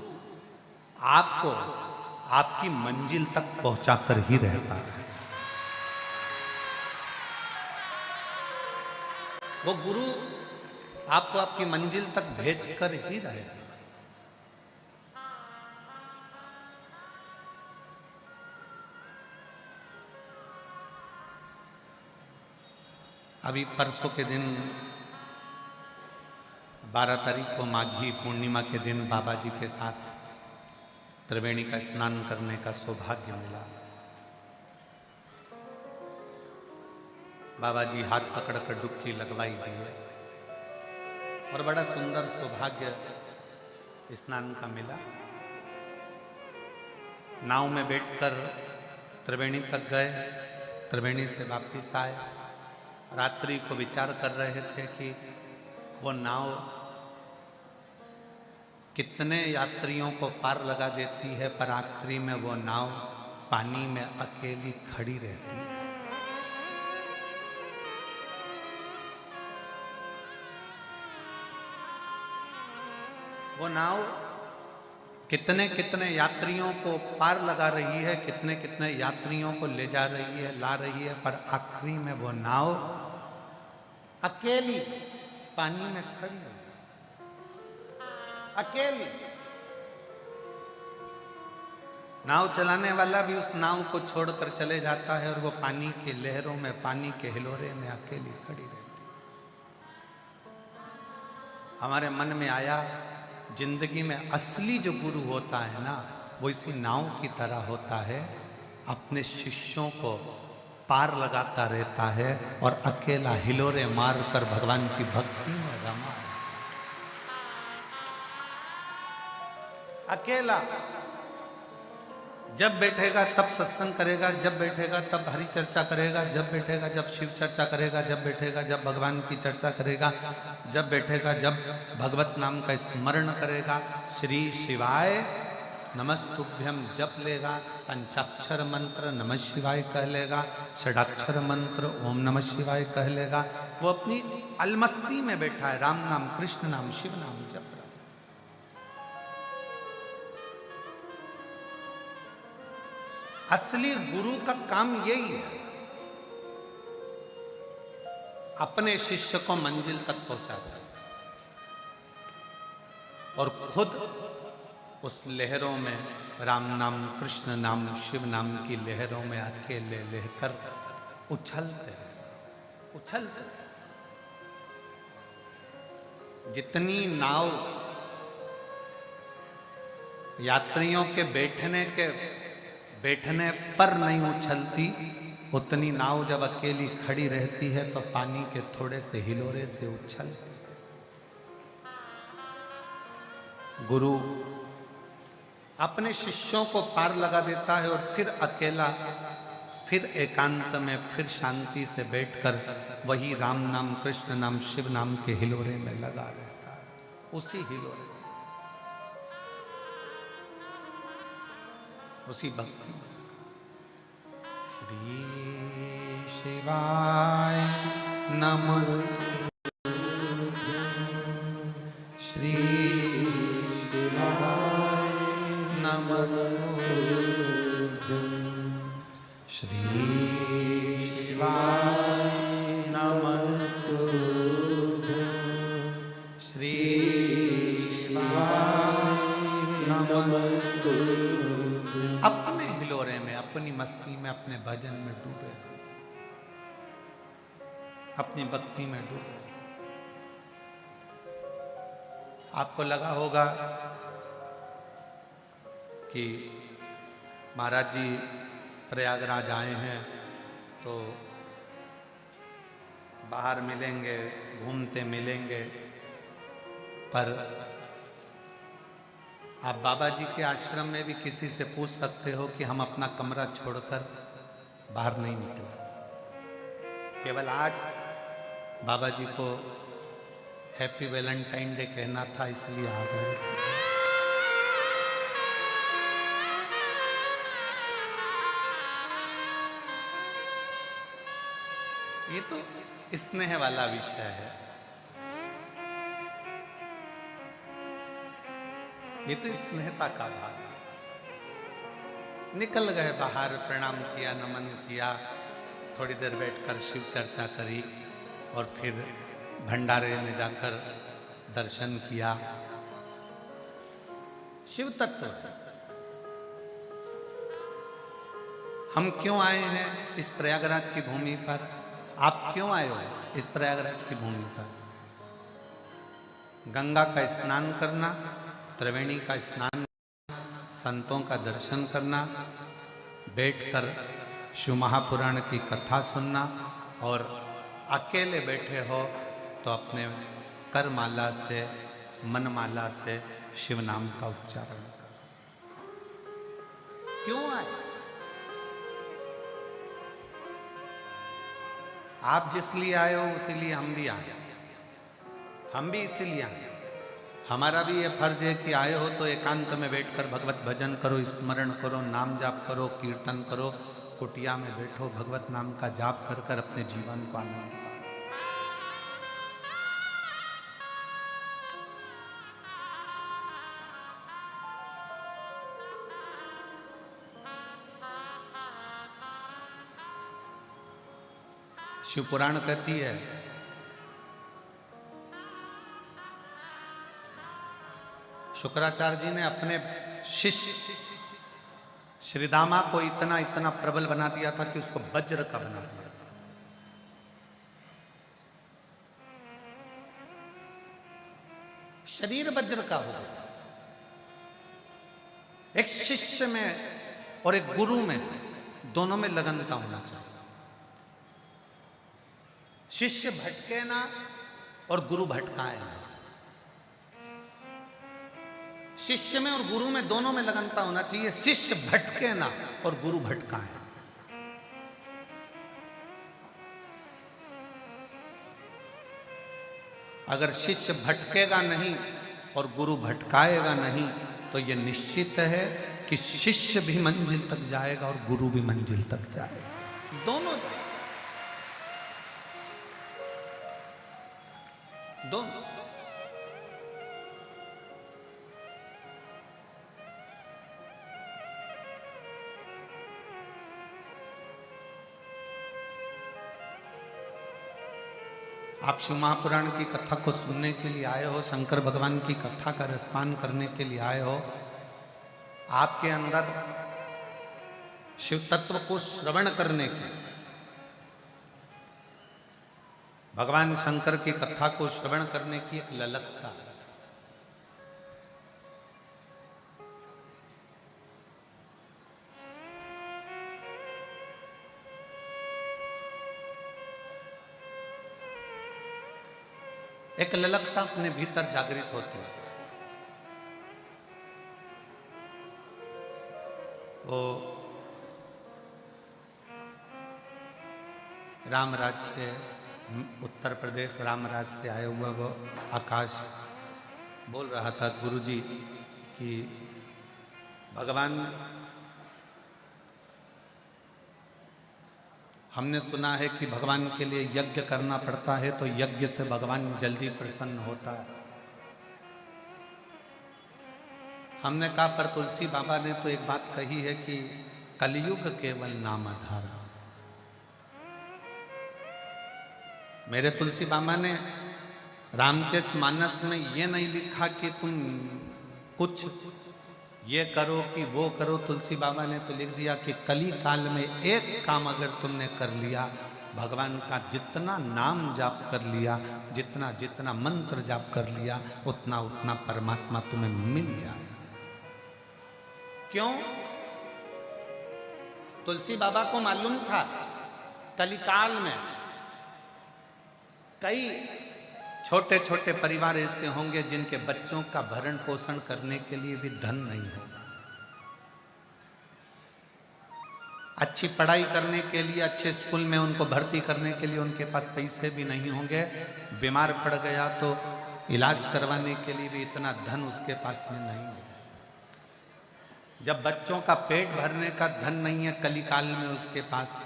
आपको आपकी मंजिल तक पहुंचा कर ही रहता है। वो गुरु आपको आपकी मंजिल तक भेज कर ही रहेगा। अभी परसों के दिन 12 तारीख को माघी पूर्णिमा के दिन बाबा जी के साथ त्रिवेणी का स्नान करने का सौभाग्य मिला। बाबा जी हाथ पकड़कर डुबकी लगवाई दी है और बड़ा सुंदर सौभाग्य स्नान का मिला। नाव में बैठकर त्रिवेणी तक गए, त्रिवेणी से वापिस आए। रात्रि को विचार कर रहे थे कि वो नाव कितने यात्रियों को पार लगा देती है, पर आखिरी में वो नाव पानी में अकेली खड़ी रहती है। वो नाव कितने कितने यात्रियों को पार लगा रही है, कितने कितने यात्रियों को ले जा रही है, ला रही है, पर आखिरी में वो नाव अकेली पानी में खड़ी है, अकेली। नाव चलाने वाला भी उस नाव को छोड़कर चले जाता है और वो पानी की लहरों में, पानी के हिलोरे में अकेली खड़ी रहती है। हमारे मन में आया, जिंदगी में असली जो गुरु होता है ना, वो इसी नाव की तरह होता है, अपने शिष्यों को पार लगाता रहता है और अकेला हिलोरे मारकर भगवान की भक्ति में रमा। अकेला जब बैठेगा तब सत्संग करेगा, जब बैठेगा तब हरि चर्चा करेगा, जब बैठेगा जब शिव चर्चा करेगा, जब बैठेगा जब भगवान की चर्चा करेगा, जब बैठेगा जब भगवत नाम का स्मरण करेगा, श्री शिवाय नमस्तुभ्यम जप लेगा, पंचाक्षर मंत्र नमः शिवाय कह लेगा, षडाक्षर मंत्र ओम नमः शिवाय कह लेगा। वो अपनी अलमस्ती में बैठा है, राम नाम, कृष्ण नाम, शिव नाम जप रहा। असली गुरु का काम यही है, अपने शिष्य को मंजिल तक पहुंचाता है और खुद उस लहरों में, राम नाम, कृष्ण नाम, शिव नाम की लहरों में अकेले लेकर उछलते उछलते। जितनी नाव यात्रियों के बैठने पर नहीं उछलती, उतनी नाव जब अकेली खड़ी रहती है तो पानी के थोड़े से हिलोरे से उछलती है। गुरु अपने शिष्यों को पार लगा देता है और फिर अकेला, फिर एकांत में, फिर शांति से बैठकर वही राम नाम, कृष्ण नाम, शिव नाम के हिलोरे में लगा रहता है, उसी हिलोरे, उसी भक्ति में। श्री शिवाय नमः, श्री शिवाय नमः, श्री शिवाय नमः, श्री शिवाय नमः। अपने हिलोरे में, अपनी मस्ती में, अपने भजन में डूबे, अपनी भक्ति में डूबे। आपको लगा होगा कि महाराज जी प्रयागराज आए हैं तो बाहर मिलेंगे, घूमते मिलेंगे, पर आप बाबा जी के आश्रम में भी किसी से पूछ सकते हो कि हम अपना कमरा छोड़कर बाहर नहीं निकले। केवल आज बाबा जी को हैप्पी वैलेंटाइन डे कहना था, इसलिए आ गए थे। ये तो स्नेह वाला विषय है, ये तो स्नेहता का भाग। निकल गए बाहर, प्रणाम किया, नमन किया, थोड़ी देर बैठकर शिव चर्चा करी और फिर भंडारे में जाकर दर्शन किया। शिव तत्व हम क्यों आए हैं इस प्रयागराज की भूमि पर? आप क्यों आए हो इस प्रयागराज की भूमि पर? गंगा का स्नान करना, त्रिवेणी का स्नान, संतों का दर्शन करना, बैठकर शिव महापुराण की कथा सुनना, और अकेले बैठे हो तो अपने करमाला से, मनमाला से शिव नाम का उच्चारण करो। क्यों आए? आप जिस लिए आए हो उसीलिए हम भी आए, हम भी इसीलिए आए। हमारा भी ये फर्ज है कि आए हो तो एकांत में बैठकर भगवत भजन करो, स्मरण करो, नाम जाप करो, कीर्तन करो, कुटिया में बैठो, भगवत नाम का जाप कर कर अपने जीवन को आनंद पाओ। शिव पुराण कहती है, शुक्राचार्य जी ने अपने शिष्य श्रीदामा को इतना इतना प्रबल बना दिया था कि उसको वज्र का बना दिया। शरीर वज्र का हो गया। एक शिष्य में और एक गुरु में, दोनों में लगनता होना चाहिए। शिष्य भटके ना और गुरु भटकाए ना। शिष्य में और गुरु में दोनों में लगनता होना चाहिए। शिष्य भटके ना और गुरु भटकाए। अगर शिष्य भटकेगा नहीं और गुरु भटकाएगा नहीं तो यह निश्चित है कि शिष्य भी मंजिल तक जाएगा और गुरु भी मंजिल तक जाएगा, दोनों जाएगा, दोनों। आप शिव महापुराण की कथा को सुनने के लिए आए हो, शंकर भगवान की कथा का रसपान करने के लिए आए हो। आपके अंदर शिव तत्व को श्रवण करने के, भगवान शंकर की कथा को श्रवण करने की एक ललकता है। एक ललकता अपने भीतर जागृत होती है। वो रामराज से, उत्तर प्रदेश रामराज से आया हुआ वो आकाश बोल रहा था गुरुजी कि भगवान, हमने सुना है कि भगवान के लिए यज्ञ करना पड़ता है तो यज्ञ से भगवान जल्दी प्रसन्न होता है। हमने कहा पर तुलसी बाबा ने तो एक बात कही है कि कलयुग केवल नाम आधारा। मेरे तुलसी बाबा ने रामचरितमानस में ये नहीं लिखा कि तुम कुछ ये करो कि वो करो। तुलसी बाबा ने तो लिख दिया कि कली काल में एक काम अगर तुमने कर लिया, भगवान का जितना नाम जाप कर लिया, जितना जितना मंत्र जाप कर लिया, उतना उतना परमात्मा तुम्हें मिल जाए। क्यों? तुलसी बाबा को मालूम था कलिकाल में कई छोटे छोटे परिवार ऐसे होंगे जिनके बच्चों का भरण पोषण करने के लिए भी धन नहीं होगा, अच्छी पढ़ाई करने के लिए अच्छे स्कूल में उनको भर्ती करने के लिए उनके पास पैसे भी नहीं होंगे, बीमार पड़ गया तो इलाज करवाने के लिए भी इतना धन उसके पास में नहीं है। जब बच्चों का पेट भरने का धन नहीं है कलिकाल में उसके पास,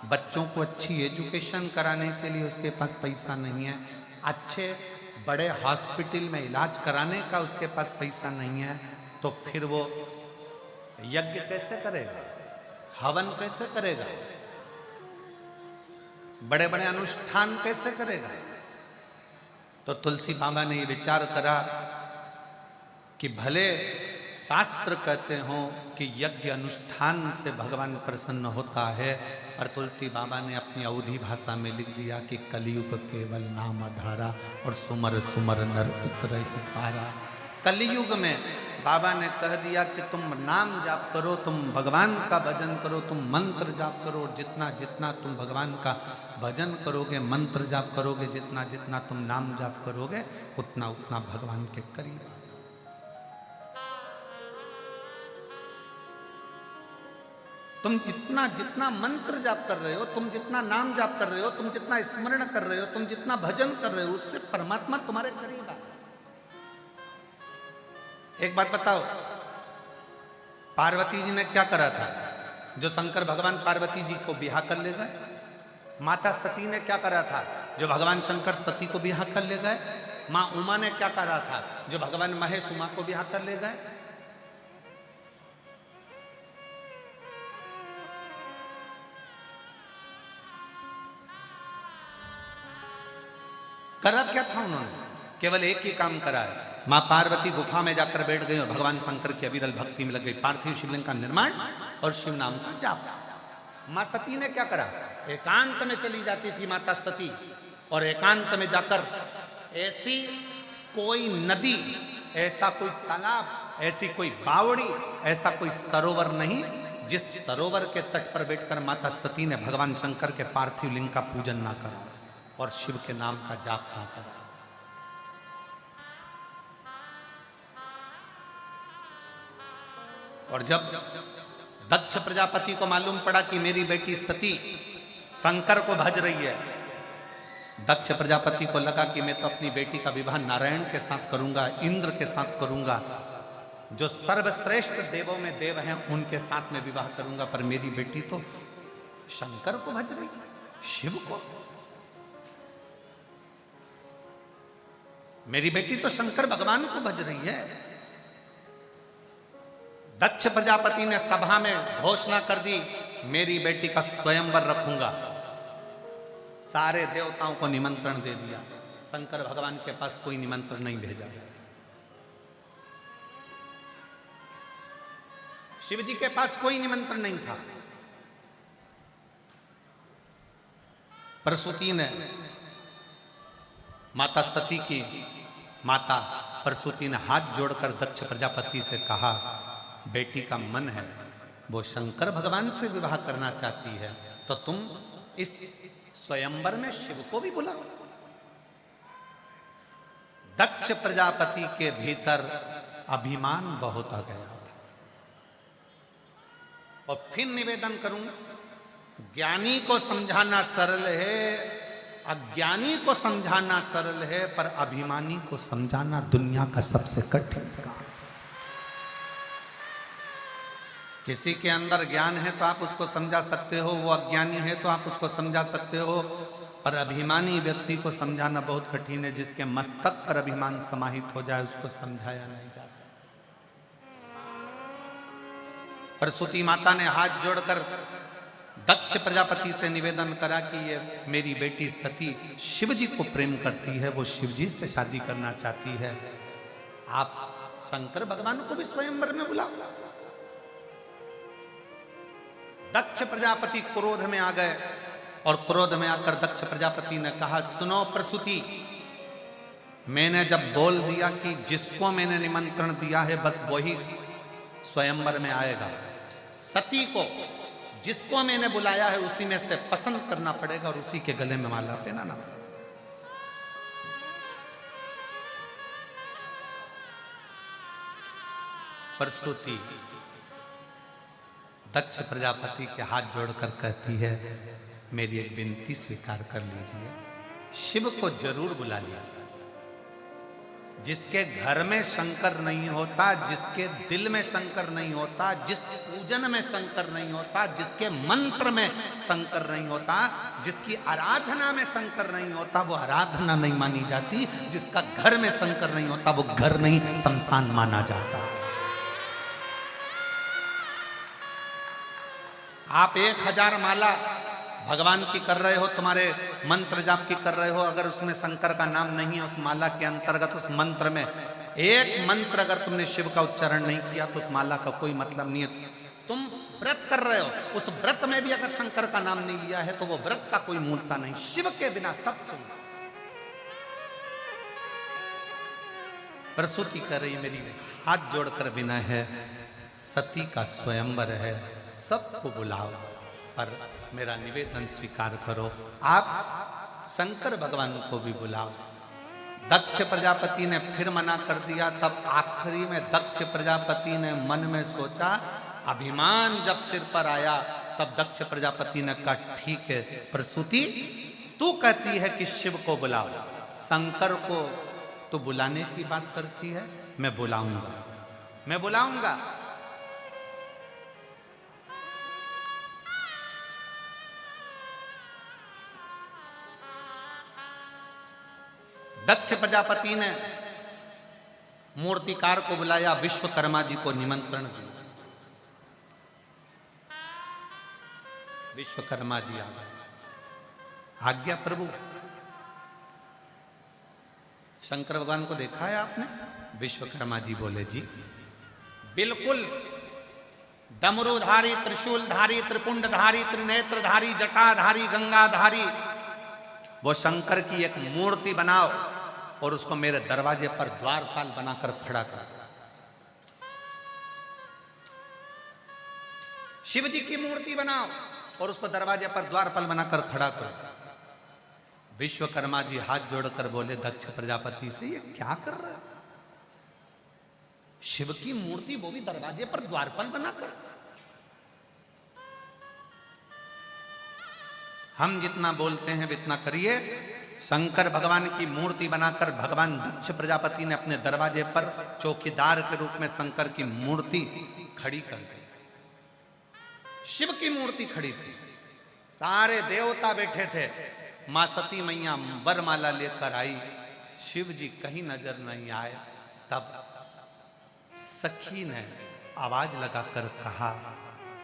बच्चों को अच्छी एजुकेशन कराने के लिए उसके पास पैसा नहीं है, अच्छे बड़े हॉस्पिटल में इलाज कराने का उसके पास पैसा नहीं है, तो फिर वो यज्ञ कैसे करेगा, हवन कैसे करेगा, बड़े बड़े अनुष्ठान कैसे करेगा। तो तुलसी बाबा ने ये विचार करा कि भले शास्त्र कहते हो कि यज्ञ अनुष्ठान से भगवान प्रसन्न होता है, पर तुलसी बाबा ने अपनी अवधी भाषा में लिख दिया कि कलयुग केवल नाम आधारा और सुमर सुमर नर उतरहि पारा। कलयुग में बाबा ने कह दिया कि तुम नाम जाप करो, तुम भगवान का भजन करो, तुम मंत्र जाप करो, और जितना जितना तुम भगवान का भजन करोगे, मंत्र जाप करोगे, जितना जितना तुम नाम जाप करोगे, उतना उतना भगवान के करीब आ जाओ। तुम जितना जितना मंत्र जाप कर रहे हो, तुम जितना नाम जाप कर रहे हो, तुम जितना स्मरण कर रहे हो, तुम जितना भजन कर रहे हो, उससे परमात्मा तुम्हारे करीब आ। एक बात बताओ, पार्वती जी ने क्या करा था जो शंकर भगवान पार्वती जी को बिहा कर ले गए? माता सती ने क्या करा था जो भगवान शंकर सती को बिहा कर ले गए? माँ उमा ने क्या करा था जो भगवान महेश उमा को बिहा कर ले गए? करा क्या था उन्होंने? केवल एक ही काम करा है। माँ पार्वती गुफा में जाकर बैठ गई और भगवान शंकर की अविरल भक्ति में लग गई, पार्थिव शिवलिंग का निर्माण और शिव नाम का जाप। माँ सती ने क्या करा? एकांत में चली जाती थी माता सती, और एकांत में जाकर ऐसी कोई नदी, ऐसा कोई तालाब, ऐसी कोई बावड़ी, ऐसा कोई सरोवर नहीं जिस सरोवर के तट पर बैठकर माता सती ने भगवान शंकर के पार्थिव लिंग का पूजन ना करा और शिव के नाम का जाप ना करा। और जब दक्ष प्रजापति को मालूम पड़ा कि मेरी बेटी सती शंकर को भज रही है, दक्ष प्रजापति को लगा कि मैं तो अपनी बेटी का विवाह नारायण के साथ करूंगा, इंद्र के साथ करूंगा, जो सर्वश्रेष्ठ देवों में देव हैं उनके साथ में विवाह करूंगा, पर मेरी बेटी तो शंकर को भज रही है, शिव को। मेरी बेटी तो शंकर भगवान को भज रही है। दक्ष प्रजापति ने सभा में घोषणा कर दी, मेरी बेटी का स्वयंवर रखूंगा। सारे देवताओं को निमंत्रण दे दिया, शंकर भगवान के पास कोई निमंत्रण नहीं भेजा गया। शिव जी के पास कोई निमंत्रण नहीं था। प्रसूति ने, माता सती की माता प्रसूति ने हाथ जोड़कर दक्ष प्रजापति से कहा, बेटी का मन है वो शंकर भगवान से विवाह करना चाहती है, तो तुम इस स्वयंवर में शिव को भी बुलाओ। दक्ष प्रजापति के भीतर अभिमान बहुत आ गया था। और फिर निवेदन करूं, ज्ञानी को समझाना सरल है, अज्ञानी को समझाना सरल है, पर अभिमानी को समझाना दुनिया का सबसे कठिन काम। किसी के अंदर ज्ञान है तो आप उसको समझा सकते हो, वो अज्ञानी है तो आप उसको समझा सकते हो, पर अभिमानी व्यक्ति को समझाना बहुत कठिन है। जिसके मस्तक पर अभिमान समाहित हो जाए उसको समझाया नहीं जा सकता। प्रसूति माता ने हाथ जोड़कर दक्ष प्रजापति से निवेदन करा कि ये मेरी बेटी सती शिव जी को प्रेम करती है, वो शिव जी से शादी करना चाहती है, आप शंकर भगवान को भी स्वयंवर में बुलाओ। दक्ष प्रजापति क्रोध में आ गए, और क्रोध में आकर दक्ष प्रजापति ने कहा, सुनो प्रसूति, मैंने जब बोल दिया कि जिसको मैंने निमंत्रण दिया है बस वही स्वयंवर में आएगा, सती को जिसको मैंने बुलाया है उसी में से पसंद करना पड़ेगा और उसी के गले में माला पहनाना पड़ेगा। प्रसूति दक्ष प्रजापति के हाथ जोड़कर कहती है, मेरी एक विनती स्वीकार कर लीजिए, शिव को जरूर बुला लीजिए। जिसके घर में शंकर नहीं होता, जिसके दिल में शंकर नहीं होता, जिस पूजन में शंकर नहीं होता, जिसके मंत्र में शंकर नहीं होता, जिसकी आराधना में शंकर नहीं होता, वो आराधना नहीं मानी जाती। जिसका घर में शंकर नहीं होता, वो घर नहीं शमशान माना जाता। आप 1000 माला भगवान की कर रहे हो, तुम्हारे मंत्र जाप की कर रहे हो, अगर उसमें शंकर का नाम नहीं है, उस माला के अंतर्गत उस मंत्र में एक मंत्र अगर तुमने शिव का उच्चारण नहीं किया तो उस माला का कोई मतलब नहीं है। तुम व्रत कर रहे हो, उस व्रत में भी अगर शंकर का नाम नहीं लिया है तो वो व्रत का कोई मूलता नहीं। शिव के बिना सब सुन। प्रसूति कर रही मेरी हाथ जोड़कर विनय है, सती का स्वयंवर है, सबको बुलाओ, पर मेरा निवेदन स्वीकार करो, आप शंकर भगवान को भी बुलाओ। दक्ष प्रजापति ने फिर मना कर दिया। तब आखिरी में दक्ष प्रजापति ने मन में सोचा, अभिमान जब सिर पर आया, तब दक्ष प्रजापति ने कहा, ठीक है प्रसूति, तू कहती है कि शिव को बुलाओ, शंकर को तो बुलाने की बात करती है, मैं बुलाऊंगा, मैं बुलाऊंगा। दक्ष प्रजापति ने मूर्तिकार को बुलाया, विश्वकर्मा जी को निमंत्रण दिया। विश्वकर्मा जी आ गए। आज्ञा प्रभु। शंकर भगवान को देखा है आपने? विश्वकर्मा जी बोले, जी बिल्कुल। डमरूधारी, त्रिशूलधारी, त्रिपुंडधारी, त्रिनेत्रधारी, जटाधारी, गंगाधारी वो शंकर की एक मूर्ति बनाओ और उसको मेरे दरवाजे पर द्वारपाल बनाकर खड़ा कर। शिव जी की मूर्ति बनाओ और उसको दरवाजे पर द्वारपाल बनाकर खड़ा कर। विश्वकर्मा जी हाथ जोड़कर बोले दक्ष प्रजापति से, ये क्या कर रहा है? शिव की मूर्ति, वो भी दरवाजे पर द्वारपाल बनाकर। हम जितना बोलते हैं इतना करिए। शंकर भगवान की मूर्ति बनाकर भगवान दक्ष प्रजापति ने अपने दरवाजे पर चौकीदार के रूप में शंकर की मूर्ति खड़ी कर दी। शिव की मूर्ति खड़ी थी, सारे देवता बैठे थे। मां सती मैया वरमाला लेकर आई, शिव जी कहीं नजर नहीं आए। तब सखी ने आवाज लगाकर कहा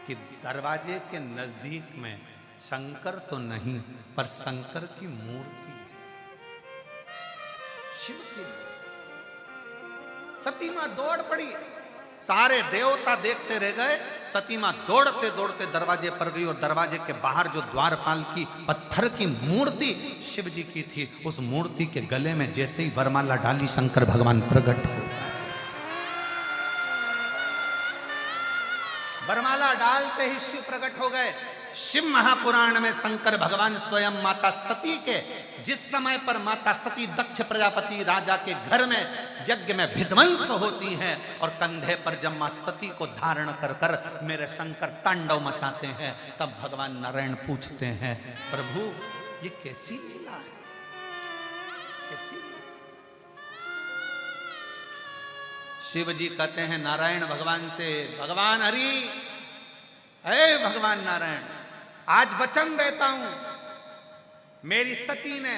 कि दरवाजे के नजदीक में शंकर तो नहीं, पर शंकर की मूर्ति है, शिव की। सती मां दौड़ पड़ी, सारे देवता देखते रह गए। सती मां दौड़ते दौड़ते दरवाजे पर गई और दरवाजे के बाहर जो द्वारपाल की पत्थर की मूर्ति शिव जी की थी, उस मूर्ति के गले में जैसे ही वरमाला डाली, शंकर भगवान प्रकट हो। वरमाला डालते ही शिव प्रकट हो गए। शिव महापुराण में शंकर भगवान स्वयं माता सती के, जिस समय पर माता सती दक्ष प्रजापति राजा के घर में यज्ञ में विध्वंस होती हैं और कंधे पर जब मां सती को धारण कर कर मेरे शंकर तांडव मचाते हैं, तब भगवान नारायण पूछते हैं, प्रभु ये कैसी लीला है? कैसी? शिव जी कहते हैं नारायण भगवान से, भगवान हरि, हे भगवान नारायण, आज वचन देता हूं, मेरी सती ने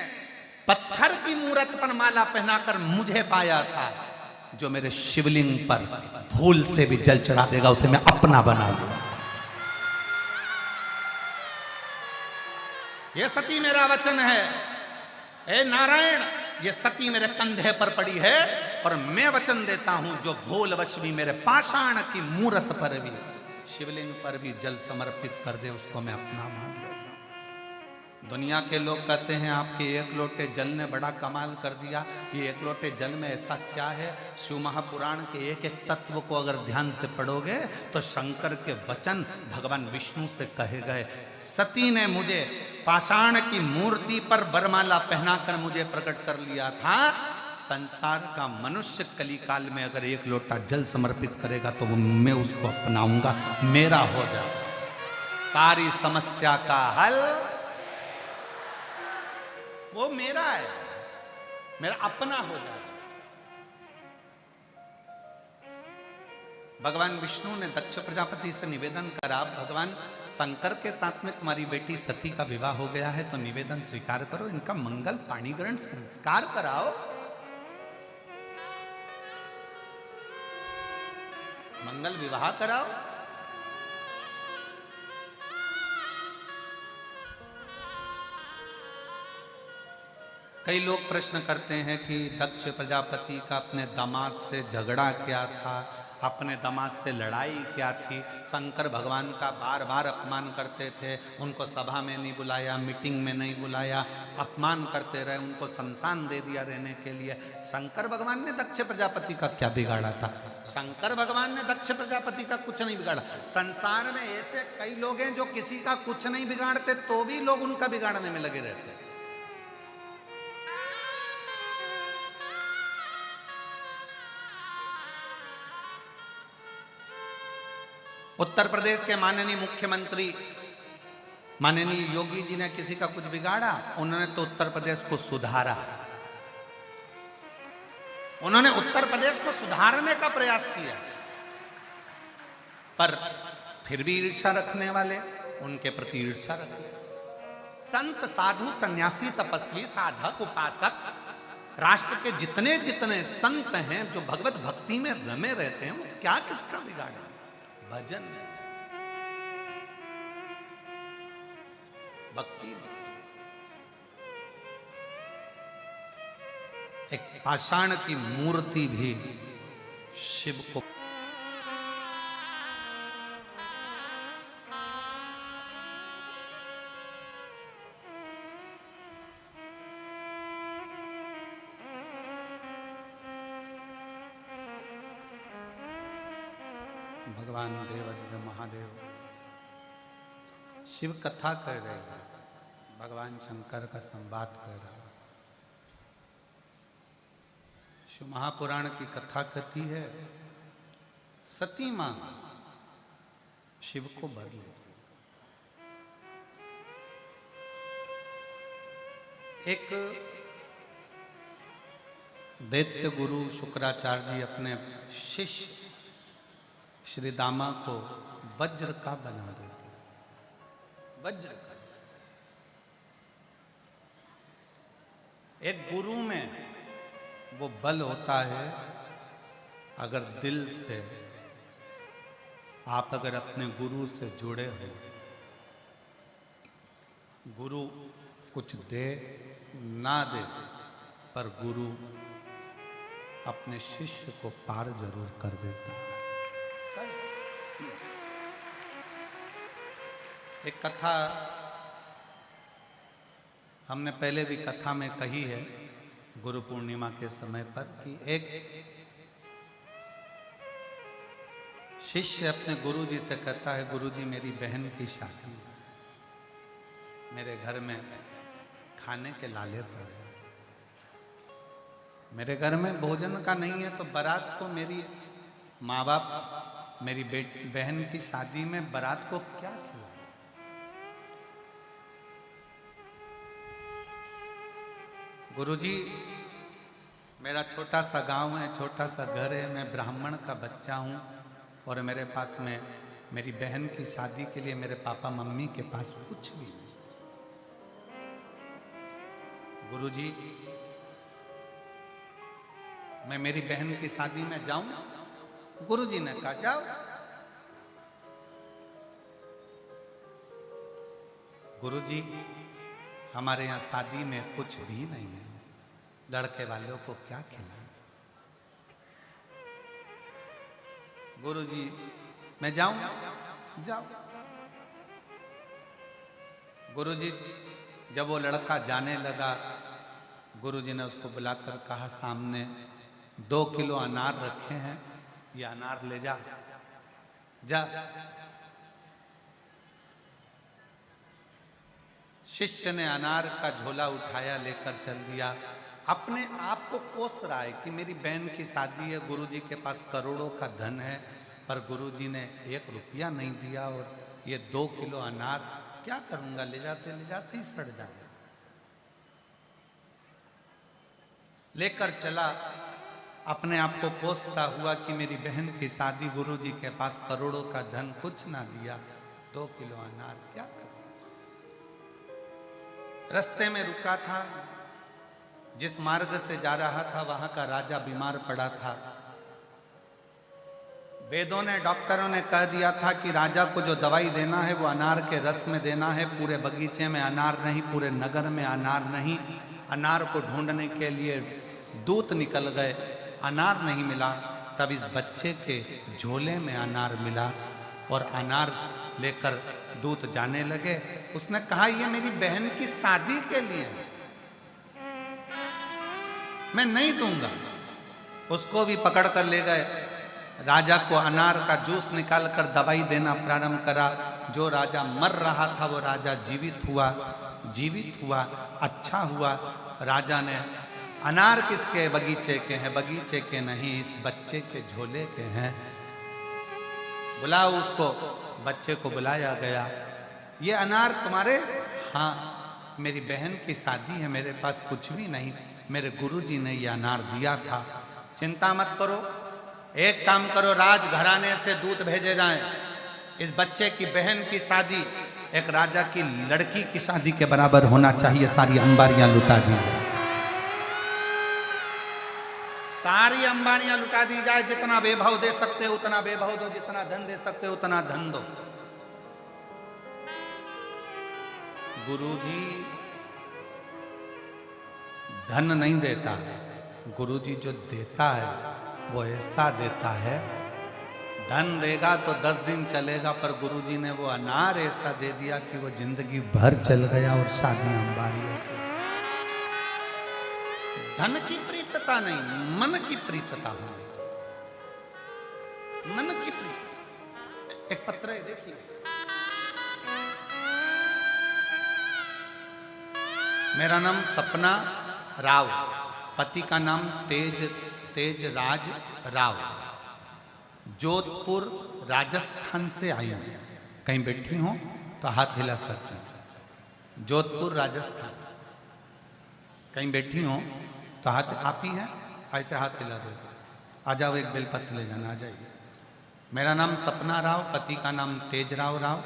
पत्थर की मूरत पर माला पहनाकर मुझे पाया था, जो मेरे शिवलिंग पर भूल से भी जल चढ़ा देगा उसे मैं अपना बना लूंगा। यह सती मेरा वचन है, हे नारायण, ये सती मेरे कंधे पर पड़ी है और मैं वचन देता हूं, जो भूलवश भी मेरे पाषाण की मूरत पर भी, शिवलिंग पर भी जल समर्पित कर दे, उसको मैं अपना मान लूंगा। दुनिया के लोग कहते हैं आपके एक लोटे जल ने बड़ा कमाल कर दिया। ये एक लोटे जल में ऐसा क्या है? शिव महापुराण के एक एक तत्व को अगर ध्यान से पढ़ोगे तो शंकर के वचन भगवान विष्णु से कहे गए। सती ने मुझे पाषाण की मूर्ति पर वरमाला पहनाकर मुझे प्रकट कर लिया था। संसार का मनुष्य कलिकाल में अगर एक लोटा जल समर्पित करेगा तो मैं उसको अपनाऊंगा, मेरा हो जाए, सारी समस्या का हल वो मेरा है, मेरा अपना हो जाए। भगवान विष्णु ने दक्ष प्रजापति से निवेदन करा, भगवान शंकर के साथ में तुम्हारी बेटी सती का विवाह हो गया है तो निवेदन स्वीकार करो, इनका मंगल पाणिग्रहण संस्कार कराओ। मंगल विवाह कराओ। कई लोग प्रश्न करते हैं कि दक्ष प्रजापति का अपने दामाद से झगड़ा क्या था, अपने दामाद से लड़ाई क्या थी। शंकर भगवान का बार बार अपमान करते थे, उनको सभा में नहीं बुलाया, मीटिंग में नहीं बुलाया, अपमान करते रहे, उनको शमशान दे दिया रहने के लिए। शंकर भगवान ने दक्ष प्रजापति का क्या बिगाड़ा था? शंकर भगवान ने दक्ष प्रजापति का कुछ नहीं बिगाड़ा। संसार में ऐसे कई लोग हैं जो किसी का कुछ नहीं बिगाड़ते तो भी लोग उनका बिगाड़ने में लगे रहते हैं। उत्तर प्रदेश के माननीय मुख्यमंत्री माननीय योगी जी ने किसी का कुछ बिगाड़ा? उन्होंने तो उत्तर प्रदेश को सुधारा, उन्होंने उत्तर प्रदेश को सुधारने का प्रयास किया। पर फिर भी ईर्ष्या रखने वाले उनके प्रति ईर्ष्या रखते। संत साधु सन्यासी तपस्वी साधक उपासक राष्ट्र के जितने जितने संत हैं जो भगवत भक्ति में रमे रहते हैं, वो क्या किसका बिगाड़ा? भजन, भक्ति। एक पाषाण की मूर्ति भी शिव को भगवान देवाधिदेव महादेव शिव कथा कर रहे हैं, भगवान शंकर का संवाद कर रहा है। शिव महापुराण की कथा कहती है, सती मां शिव को बर लेती। एक दैत्य गुरु शुक्राचार्य जी अपने शिष्य श्री दामा को वज्र का बना देते। वज्र का एक गुरु में वो बल होता है, अगर दिल से आप अगर अपने गुरु से जुड़े हो, गुरु कुछ दे ना दे पर गुरु अपने शिष्य को पार जरूर कर देता है। एक कथा हमने पहले भी कथा में कही है गुरु पूर्णिमा के समय पर कि एक शिष्य अपने गुरु जी से कहता है, गुरु जी मेरी बहन की शादी है, मेरे घर में खाने के लाले पड़े, मेरे घर में भोजन का नहीं है, तो बारात को मेरी माँ बाप मेरी बहन की शादी में बारात को क्या खिलाए? गुरुजी मेरा छोटा सा गांव है, छोटा सा घर है, मैं ब्राह्मण का बच्चा हूं और मेरे पास में मेरी बहन की शादी के लिए मेरे पापा मम्मी के पास कुछ भी नहीं। गुरुजी मैं मेरी बहन की शादी में जाऊं? गुरुजी ने कहा जाओ। गुरुजी हमारे यहाँ शादी में कुछ भी नहीं है, लड़के वालों को क्या खिलाएं? गुरुजी मैं जाऊं? जाओ। गुरुजी जब वो लड़का जाने लगा, गुरुजी ने उसको बुलाकर कहा, सामने 2 किलो अनार रखे हैं, ये अनार ले जा। जा। शिष्य ने अनार का झोला उठाया, लेकर चल दिया। अपने आप को कोस रहा है कि मेरी बहन की शादी है, गुरुजी के पास करोड़ों का धन है, पर गुरुजी ने 1 रुपया नहीं दिया, और ये 2 किलो अनार क्या करूंगा, ले जाते ही सड़ जाए। लेकर चला, अपने आप को कोसता हुआ कि मेरी बहन की शादी, गुरुजी के पास करोड़ों का धन, कुछ ना दिया, 2 किलो अनार क्या करूं। रास्ते में रुका था, जिस मार्ग से जा रहा था वहां का राजा बीमार पड़ा था। वेदों ने, डॉक्टरों ने कह दिया था कि राजा को जो दवाई देना है वो अनार के रस में देना है। पूरे बगीचे में अनार नहीं, पूरे नगर में अनार नहीं। अनार को ढूंढने के लिए दूत निकल गए, अनार नहीं मिला। तब इस बच्चे के झोले में अनार मिला और अनार लेकर दूत जाने लगे। उसने कहा ये मेरी बहन की शादी के लिए है, मैं नहीं दूंगा। उसको भी पकड़ कर ले गए। राजा को अनार का जूस निकालकर दवाई देना प्रारंभ करा। जो राजा मर रहा था वो राजा जीवित हुआ, अच्छा हुआ। राजा ने, अनार किसके बगीचे के हैं? बगीचे के नहीं, इस बच्चे के झोले के हैं। बुलाओ उसको। बच्चे को बुलाया गया। ये अनार तुम्हारे? हाँ, मेरी बहन की शादी है, मेरे पास कुछ भी नहीं, मेरे गुरुजी ने ये अनार दिया था। चिंता मत करो, एक काम करो, राजघराने से दूत भेजे जाएं। इस बच्चे की बहन की शादी एक राजा की लड़की की शादी के बराबर होना चाहिए। सारी अंबारियां लुटा दी जाए, सारी अंबारियां लुटा दी जाए। जितना वैभव दे सकते हो उतना वैभव दो, जितना धन दे सकते हो उतना धन दो। गुरुजी धन नहीं देता, गुरुजी जो देता है वो ऐसा देता है। धन देगा तो 10 दिन चलेगा, पर गुरुजी ने वो अनार ऐसा दे दिया कि वो जिंदगी भर चल गया। और शादी अंबारी से धन की प्रीतता नहीं, मन की प्रीतता होनी चाहिए, मन की प्रीतता। एक पत्र है, देखिए, मेरा नाम सपना राव, पति का नाम तेजराज राव, जोधपुर राजस्थान से आई हूं। कहीं बैठी हो तो हाथ हिला सकते हैं। जोधपुर राजस्थान, कहीं बैठी हो तो हाथ, आप ही हैं, ऐसे हाथ हिला दो। आ जाओ, एक बेलपत्र ले जाना, आ जाइए। मेरा नाम सपना राव, पति का नाम तेजराव राव,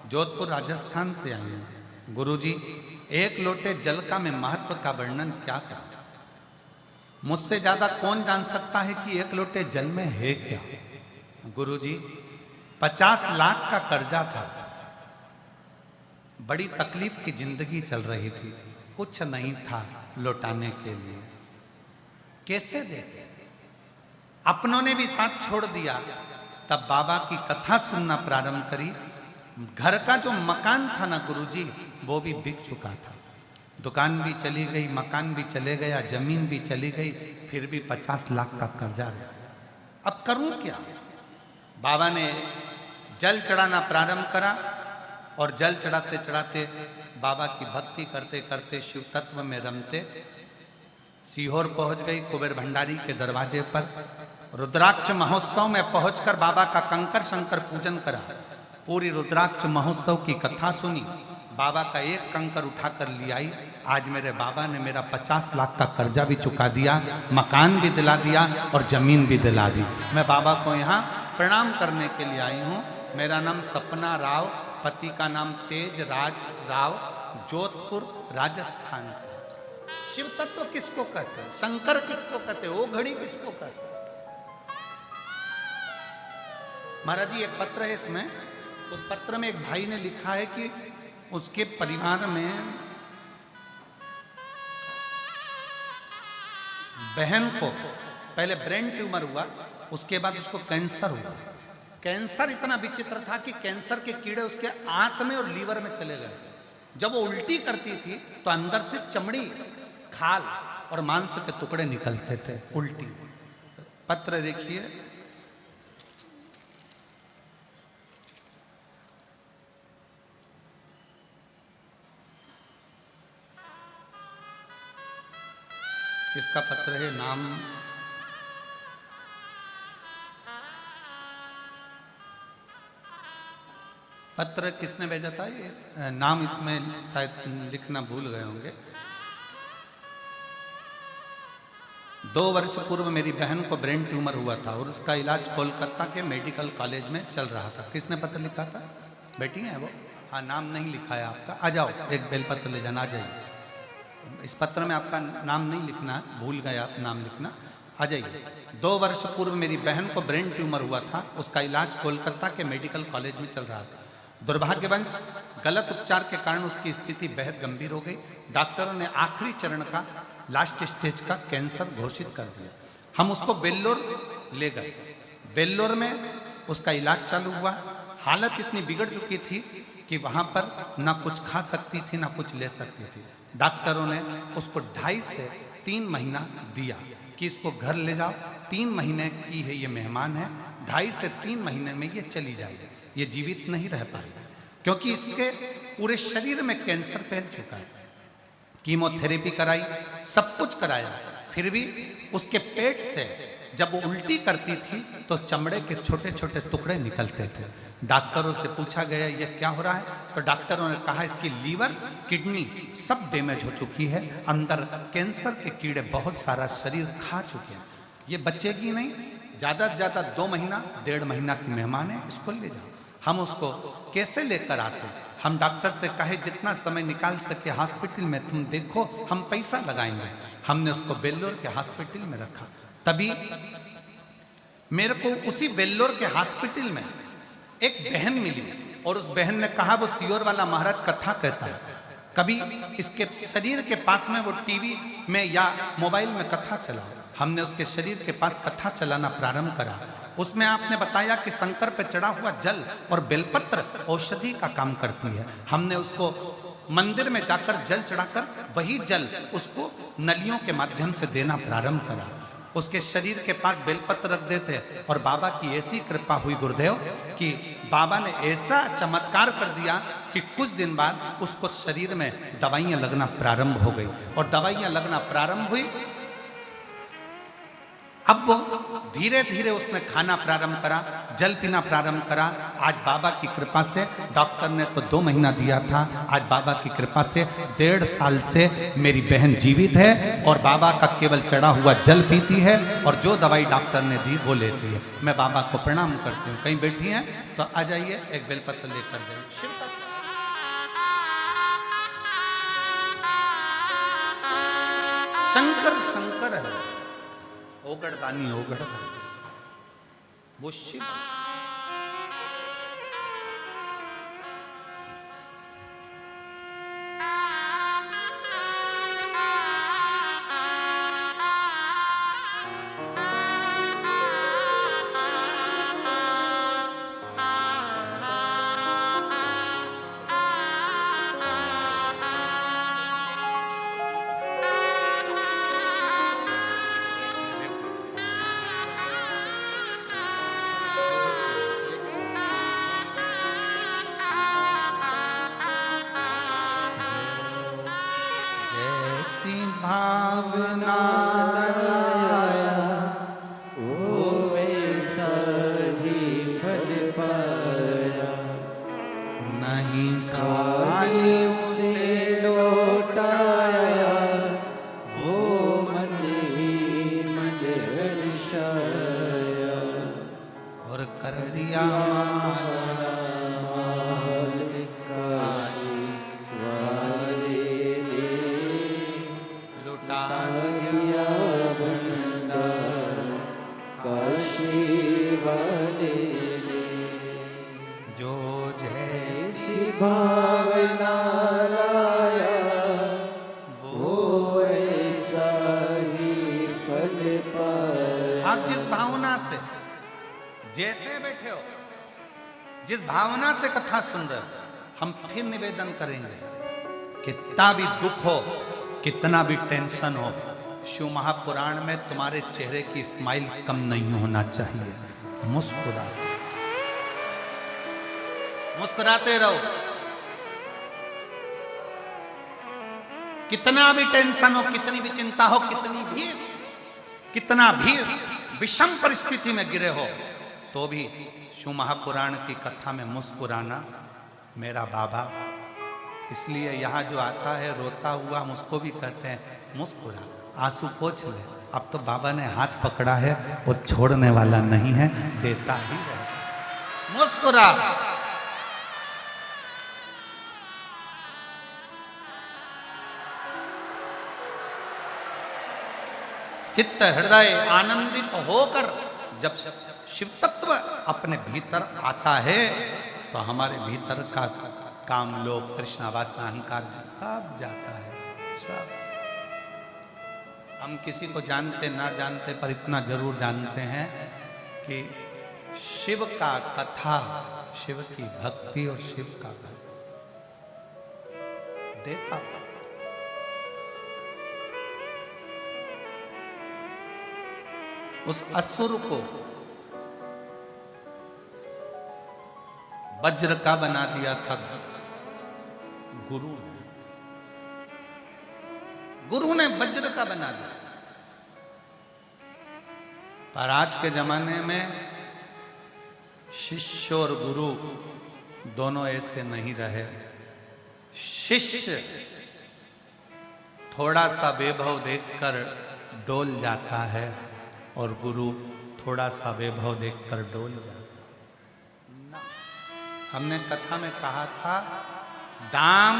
जोधपुर राजस्थान से आई हूँ। गुरुजी, 1 लोटे जल का मैं महत्व का वर्णन क्या करूं? मुझसे ज्यादा कौन जान सकता है कि 1 लोटे जल में है क्या? गुरुजी, 50 लाख का कर्जा था, बड़ी तकलीफ की जिंदगी चल रही थी, कुछ नहीं था लौटाने के लिए, कैसे दे? अपनों ने भी साथ छोड़ दिया। तब बाबा की कथा सुनना प्रारंभ करी। घर का जो मकान था ना गुरुजी, वो भी बिक चुका था। दुकान भी चली गई, मकान भी चले गया, जमीन भी चली गई, फिर भी 50 लाख का कर्जा रह गया। अब करूं क्या? बाबा ने जल चढ़ाना प्रारंभ करा और जल चढ़ाते चढ़ाते, बाबा की भक्ति करते करते, शिव तत्व में रमते सीहोर पहुंच गई। कुबेर भंडारी के दरवाजे पर रुद्राक्ष महोत्सव में पहुंचकर बाबा का कंकर शंकर पूजन करा। पूरी रुद्राक्ष महोत्सव की कथा सुनी। बाबा का एक कंकर उठाकर ले आई। आज मेरे बाबा ने मेरा 50 लाख का कर्जा भी चुका दिया, मकान भी दिला दिया और जमीन भी दिला दी। मैं बाबा को यहाँ प्रणाम करने के लिए आई हूँ। मेरा नाम सपना राव, पति का नाम तेजराज राव, जोधपुर राजस्थान से। शिव तत्व किसको कहते हैं? शंकर किसको कहते हैं? वो घड़ी किसको कहते हैं? महाराज जी, एक पत्र है इसमें। उस पत्र में एक भाई ने लिखा है कि उसके परिवार में बहन को पहले ब्रेन ट्यूमर हुआ, उसके बाद उसको कैंसर हुआ। कैंसर इतना विचित्र था कि कैंसर के कीड़े उसके आंत में और लीवर में चले गए। जब वो उल्टी करती थी तो अंदर से चमड़ी, खाल और मांस के टुकड़े निकलते थे उल्टी। पत्र देखिए, किसका पत्र है? नाम पत्र किसने भेजा था? ये नाम इसमें शायद लिखना भूल गए होंगे। 2 वर्ष पूर्व मेरी बहन को ब्रेन ट्यूमर हुआ था और उसका इलाज कोलकाता के मेडिकल कॉलेज में चल रहा था। किसने पत्र लिखा था? बेटी है वो? हाँ, नाम नहीं लिखा है आपका। आ जाओ, एक बेलपत्र ले जाना, आ जाइए। इस पत्र में आपका नाम नहीं लिखना है, भूल गए आप नाम लिखना। आ जाइए। 2 वर्ष पूर्व मेरी बहन को ब्रेन ट्यूमर हुआ था, उसका इलाज कोलकाता के मेडिकल कॉलेज में चल रहा था। दुर्भाग्यवश गलत उपचार के कारण उसकी स्थिति बेहद गंभीर हो गई। डॉक्टरों ने आखिरी चरण का, लास्ट स्टेज का कैंसर घोषित कर दिया। हम उसको वेल्लोर ले गए। वेल्लोर में उसका इलाज चालू हुआ। हालत इतनी बिगड़ चुकी थी कि वहां पर ना कुछ खा सकती थी ना कुछ ले सकती थी। डॉक्टरों ने उसको 2.5 से 3 महीना दिया कि इसको घर ले जाओ, 3 महीने की है ये मेहमान है, 2.5 से 3 महीने में ये चली जाएगी, ये जीवित नहीं रह पाएगी, क्योंकि इसके पूरे शरीर में कैंसर फैल चुका है। कीमोथेरेपी कराई, सब कुछ कराया, फिर भी उसके पेट से जब वो उल्टी करती थी तो चमड़े के छोटे छोटे टुकड़े निकलते थे। डॉक्टरों से पूछा गया ये क्या हो रहा है, तो डॉक्टरों ने कहा इसकी लीवर, किडनी सब डैमेज हो चुकी है, अंदर कैंसर के कीड़े बहुत सारा शरीर खा चुके हैं, ये बचेगी नहीं, ज़्यादा से ज़्यादा 2 महीना 1.5 महीना की मेहमान है, इसको ले जाओ। हम उसको कैसे लेकर आते? हम डॉक्टर से कहे जितना समय निकाल सके हॉस्पिटल में तुम देखो, हम पैसा लगाएंगे। हमने उसको वेल्लोर के हॉस्पिटल में रखा। तभी मेरे को उसी वेल्लोर के हॉस्पिटल में एक बहन मिली और उस बहन ने कहा वो सियोर वाला महाराज कथा कहता है, कभी इसके शरीर के पास में वो टीवी में या मोबाइल में कथा चला। हमने उसके शरीर के पास कथा चलाना प्रारंभ करा। उसमें आपने बताया कि शंकर पे चढ़ा हुआ जल और बेलपत्र औषधि का काम करती है। हमने उसको मंदिर में जाकर जल चढ़ाकर वही जल उसको नलियों के माध्यम से देना प्रारंभ करा। उसके शरीर के पास बेलपत्र रख देते और बाबा की ऐसी कृपा हुई गुरुदेव कि बाबा ने ऐसा चमत्कार कर दिया कि कुछ दिन बाद उसको शरीर में दवाइयां लगना प्रारंभ हो गई और दवाइयां लगना प्रारंभ हुई। अब वो धीरे धीरे उसने खाना प्रारंभ करा, जल पीना प्रारंभ करा। आज बाबा की कृपा से, डॉक्टर ने तो 2 महीना दिया था, आज बाबा की कृपा से 1.5 साल से मेरी बहन जीवित है और बाबा का केवल चढ़ा हुआ जल पीती है और जो दवाई डॉक्टर ने दी वो लेती है। मैं बाबा को प्रणाम करती हूँ। कहीं बैठी हैं तो आ जाइए, एक बेलपत्र लेकर जाइए। शंकर शंकर है, ओगड़दानी ओगड़दानी, वो शिव। भावना वो वैसा ही फल पाया, नहीं खाली उसे लौटाया, वो मन ही मन हर्षाया और कर दिया काशी वाले ने लुटा दिया भंडार काशी वाले ने। जो जैसी ऐसी भावना लाया वो ऐसा ही फल पाया। आप जिस भावना से जैसे बैठे हो, जिस भावना से कथा सुन रहे हो, हम फिर निवेदन करेंगे, कितना भी दुख हो, कितना भी टेंशन हो, शिव महापुराण में तुम्हारे चेहरे की स्माइल कम नहीं होना चाहिए। मुस्कुराते मुस्कुराते रहो, कितना भी टेंशन हो, कितनी भी चिंता हो, कितना भी विषम परिस्थिति में गिरे हो, तो भी शिव महापुराण की कथा में मुस्कुराना मेरा बाबा। इसलिए यहाँ जो आता है रोता हुआ, हम उसको भी कहते हैं मुस्कुरा, आंसू पोंछ ले। अब तो बाबा ने हाथ पकड़ा है, वो छोड़ने वाला नहीं है, देता ही है। मुस्कुरा। चित्त हृदय आनंदित होकर जब शिव तत्व अपने भीतर आता है तो हमारे भीतर का काम, लोभ, तृष्णा, वासना, अहंकार सब जाता है, सब। हम किसी को जानते ना जानते पर इतना जरूर जानते हैं कि शिव का कथा, शिव की भक्ति और शिव का भजन देता था। उस असुर को वज्र का बना दिया था गुरु ने। गुरु ने वज्र का बना दिया। पर आज के जमाने में शिष्य और गुरु दोनों ऐसे नहीं रहे। शिष्य थोड़ा सा वैभव देखकर डोल जाता है और गुरु थोड़ा सा वैभव देखकर डोल जाता है। हमने कथा में कहा था दाम,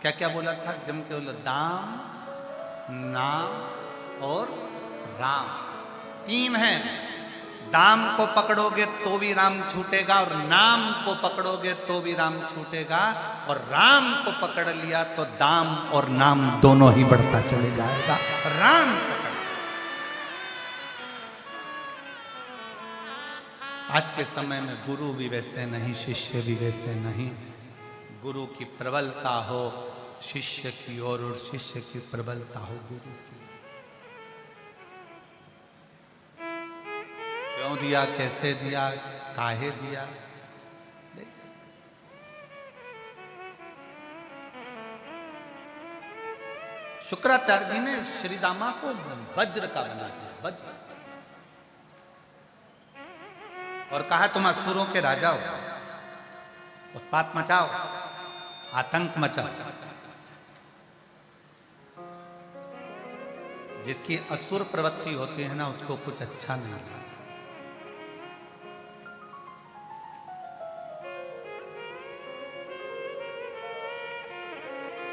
क्या क्या बोला था, जम के बोला, दाम, नाम और राम, तीन हैं। दाम को पकड़ोगे तो भी राम छूटेगा, और नाम को पकड़ोगे तो भी राम छूटेगा, और राम को पकड़ लिया तो दाम और नाम दोनों ही बढ़ता चले जाएगा। राम पकड़। आज के समय में गुरु भी वैसे नहीं, शिष्य भी वैसे नहीं। गुरु की प्रबलता हो शिष्य की ओर, और शिष्य की प्रबलता हो गुरु की। क्यों दिया, कैसे दिया, काहे दिया, शुक्राचार्य जी ने श्री दामा को वज्र का बना दिया, वज्र, और कहा तुम असुरों के राजा हो, उत्पात मचाओ, आतंक मचाओ। जिसकी असुर प्रवृत्ति होती है ना, उसको कुछ अच्छा नहीं लगता।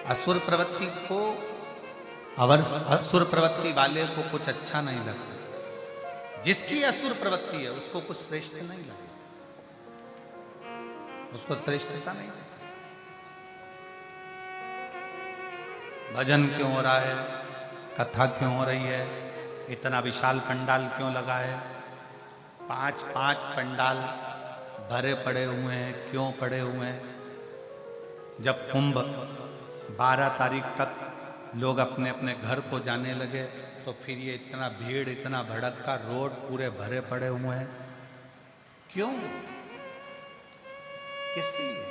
असुर प्रवृत्ति को, असुर प्रवृत्ति वाले को कुछ अच्छा नहीं लगता। जिसकी असुर प्रवृत्ति है उसको कुछ श्रेष्ठ नहीं लगता, उसको श्रेष्ठता नहीं लगती। भजन क्यों हो रहा है, कथा क्यों हो रही है, इतना विशाल पंडाल क्यों लगा है, 5-5 पंडाल भरे पड़े हुए हैं, क्यों पड़े हुए हैं? जब कुंभ 12 तारीख तक लोग अपने अपने घर को जाने लगे तो फिर ये इतना भीड़, इतना भड़का, रोड पूरे भरे पड़े हुए हैं, क्यों, किस लिए?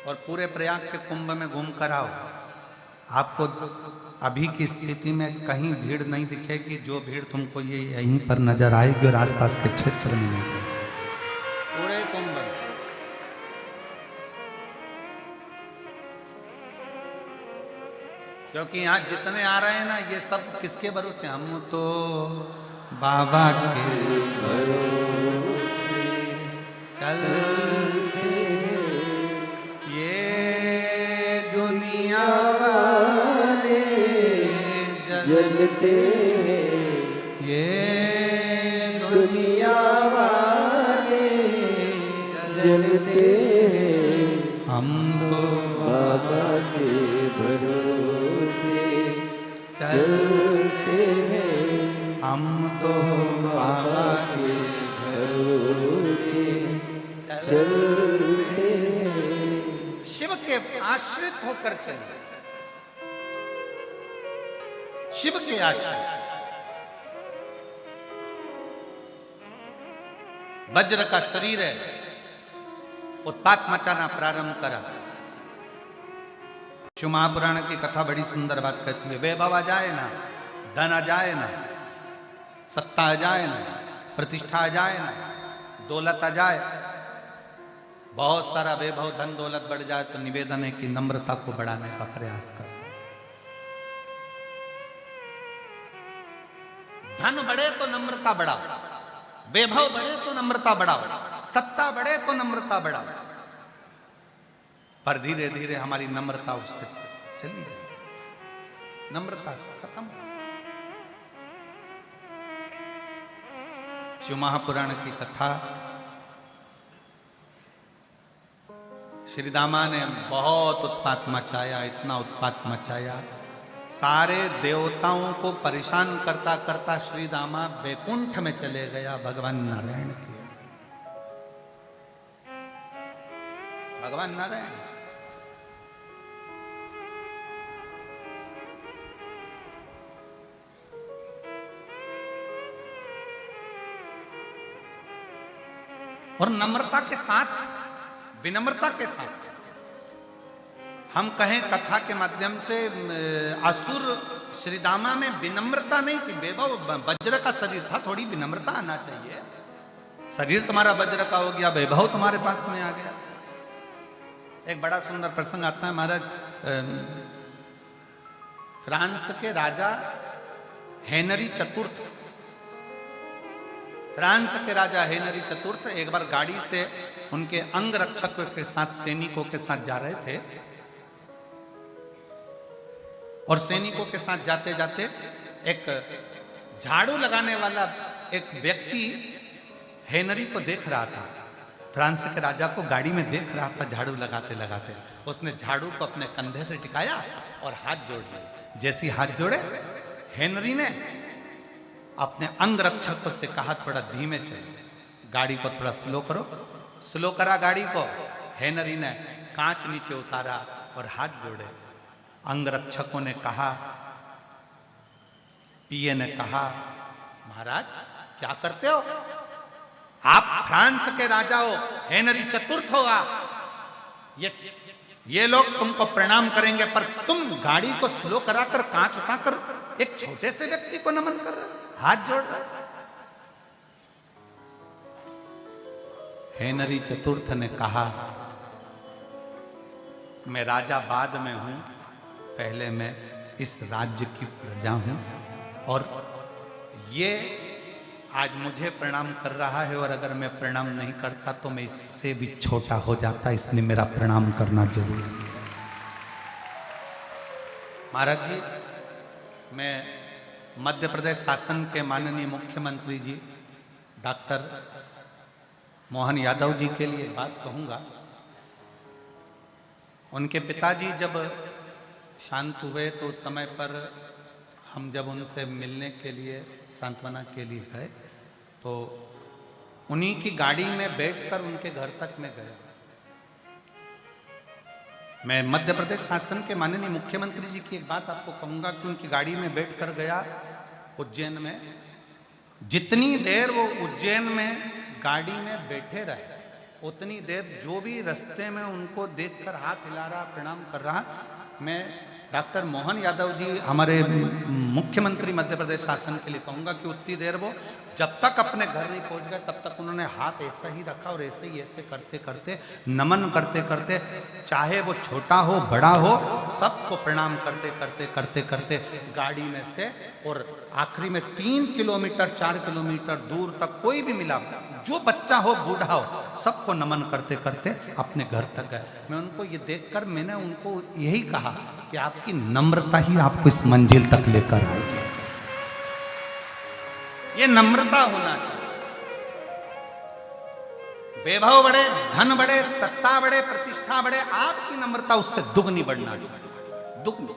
और पूरे प्रयाग के कुंभ में घूम कर आओ, आपको अभी की स्थिति में कहीं भीड़ नहीं दिखेगी। जो भीड़ तुमको ये यहीं पर नजर आएगी और आसपास के क्षेत्र में नहीं, पूरे कुंभ। क्योंकि यहाँ जितने आ रहे हैं ना, ये सब किसके भरोसे? हम तो बाबा के भरोसे चलते, ये दुनिया वाले जलते हैं, ये दुनिया वाले जलते हैं। हम तो बाबा के भरोसे चलते हैं, हम तो बाबा के भरोसे चलते हैं। शिव के आश्रित होकर चले, शिव के आश्रित। वज्र का शरीर है, उत्पात मचाना प्रारंभ करा। शिव महापुराण की कथा बड़ी सुंदर बात कहती है, वैभव आ जाए ना, धन आ जाए ना, सत्ता आ जाए ना, प्रतिष्ठा आ जाए ना, दौलत आ जाए, बहुत सारा वैभव धन दौलत बढ़ जाए, तो निवेदन है कि नम्रता को बढ़ाने का प्रयास कर। धन बढ़े तो नम्रता बढ़ाओ, वैभव बढ़े तो नम्रता बढ़ाओ, सत्ता बढ़े तो नम्रता बढ़ाओ, पर धीरे धीरे हमारी नम्रता उससे चली गई, नम्रता खत्म। शिव महापुराण की कथा, श्री दामा ने बहुत उत्पात मचाया, इतना उत्पात मचाया, सारे देवताओं को परेशान करता करता श्री दामा वैकुंठ में चले गया भगवान नारायण के। भगवान नारायण और नम्रता के साथ, विनम्रता के साथ हम कहें कथा के माध्यम से, असुर श्रीदामा में विनम्रता नहीं थी, वैभव वज्र का शरीर था, थोड़ी विनम्रता आना चाहिए। शरीर तुम्हारा वज्र का हो गया, वैभव तुम्हारे पास में आ गया। एक बड़ा सुंदर प्रसंग आता है महाराज, फ्रांस के राजा हेनरी चतुर्थ, फ्रांस के राजा हेनरी चतुर्थ एक बार गाड़ी से उनके अंग रक्षक के साथ, सैनिकों के साथ जा रहे थे, और सैनिकों के साथ जाते जाते एक झाड़ू लगाने वाला एक व्यक्ति हेनरी को देख रहा था, फ्रांस के राजा को गाड़ी में देख रहा था झाड़ू लगाते लगाते। उसने झाड़ू को अपने कंधे से टिकाया और हाथ जोड़ लिए। जैसे हाथ जोड़े, हेनरी ने अपने अंग रक्षक से कहा थोड़ा धीमे चलिए, गाड़ी को थोड़ा स्लो करो। स्लो करा गाड़ी को, हेनरी ने कांच नीचे उतारा और हाथ जोड़े। अंग रक्षकों ने कहा, पीए ने कहा, महाराज क्या करते हो आप? फ्रांस के राजा हो, हेनरी चतुर्थ हो आप, ये लोग तुमको प्रणाम करेंगे, पर तुम गाड़ी को स्लो कराकर, कांच उठाकर एक छोटे से व्यक्ति को नमन कर रहे हो, हाथ जोड़ रहे। हेनरी चतुर्थ ने कहा, मैं राजा बाद में हूं, पहले मैं इस राज्य की प्रजा हूं, और ये आज मुझे प्रणाम कर रहा है, और अगर मैं प्रणाम नहीं करता तो मैं इससे भी छोटा हो जाता, इसलिए मेरा प्रणाम करना जरूरी है। महाराज जी, मैं मध्य प्रदेश शासन के माननीय मुख्यमंत्री जी डॉक्टर मोहन यादव जी के लिए बात कहूँगा। उनके पिताजी जब शांत हुए तो उस समय पर हम जब उनसे मिलने के लिए, सांत्वना के लिए गए, तो उन्हीं की गाड़ी में बैठकर उनके घर तक मैं गया। मैं मध्य प्रदेश शासन के माननीय मुख्यमंत्री जी की एक बात आपको कहूंगा कि उनकी गाड़ी में बैठकर गया उज्जैन में। जितनी देर वो उज्जैन में गाड़ी में बैठे रहे, उतनी देर जो भी रास्ते में उनको देखकर हाथ हिला रहा, प्रणाम कर रहा, मैं डॉक्टर मोहन यादव जी हमारे मुख्यमंत्री मध्य प्रदेश शासन के लिए कहूँगा कि उतनी देर वो जब तक अपने घर नहीं पहुँच गए तब तक उन्होंने हाथ ऐसा ही रखा, और ऐसे ही ऐसे करते करते, नमन करते करते, चाहे वो छोटा हो बड़ा हो, सबको प्रणाम करते करते करते करते गाड़ी में से, और आखिरी में 3 किलोमीटर 4 किलोमीटर दूर तक कोई भी मिला, जो बच्चा हो बूढ़ा हो, सबको नमन करते करते अपने घर तक गए। मैं उनको ये देखकर मैंने उनको यही कहा कि आपकी नम्रता ही आपको इस मंजिल तक लेकर आएगी। ये नम्रता होना चाहिए। वैभव बढ़े, धन बढ़े, सत्ता बढ़े, प्रतिष्ठा बढ़े, आपकी नम्रता उससे दुगनी बढ़ना चाहिए, दुगनी।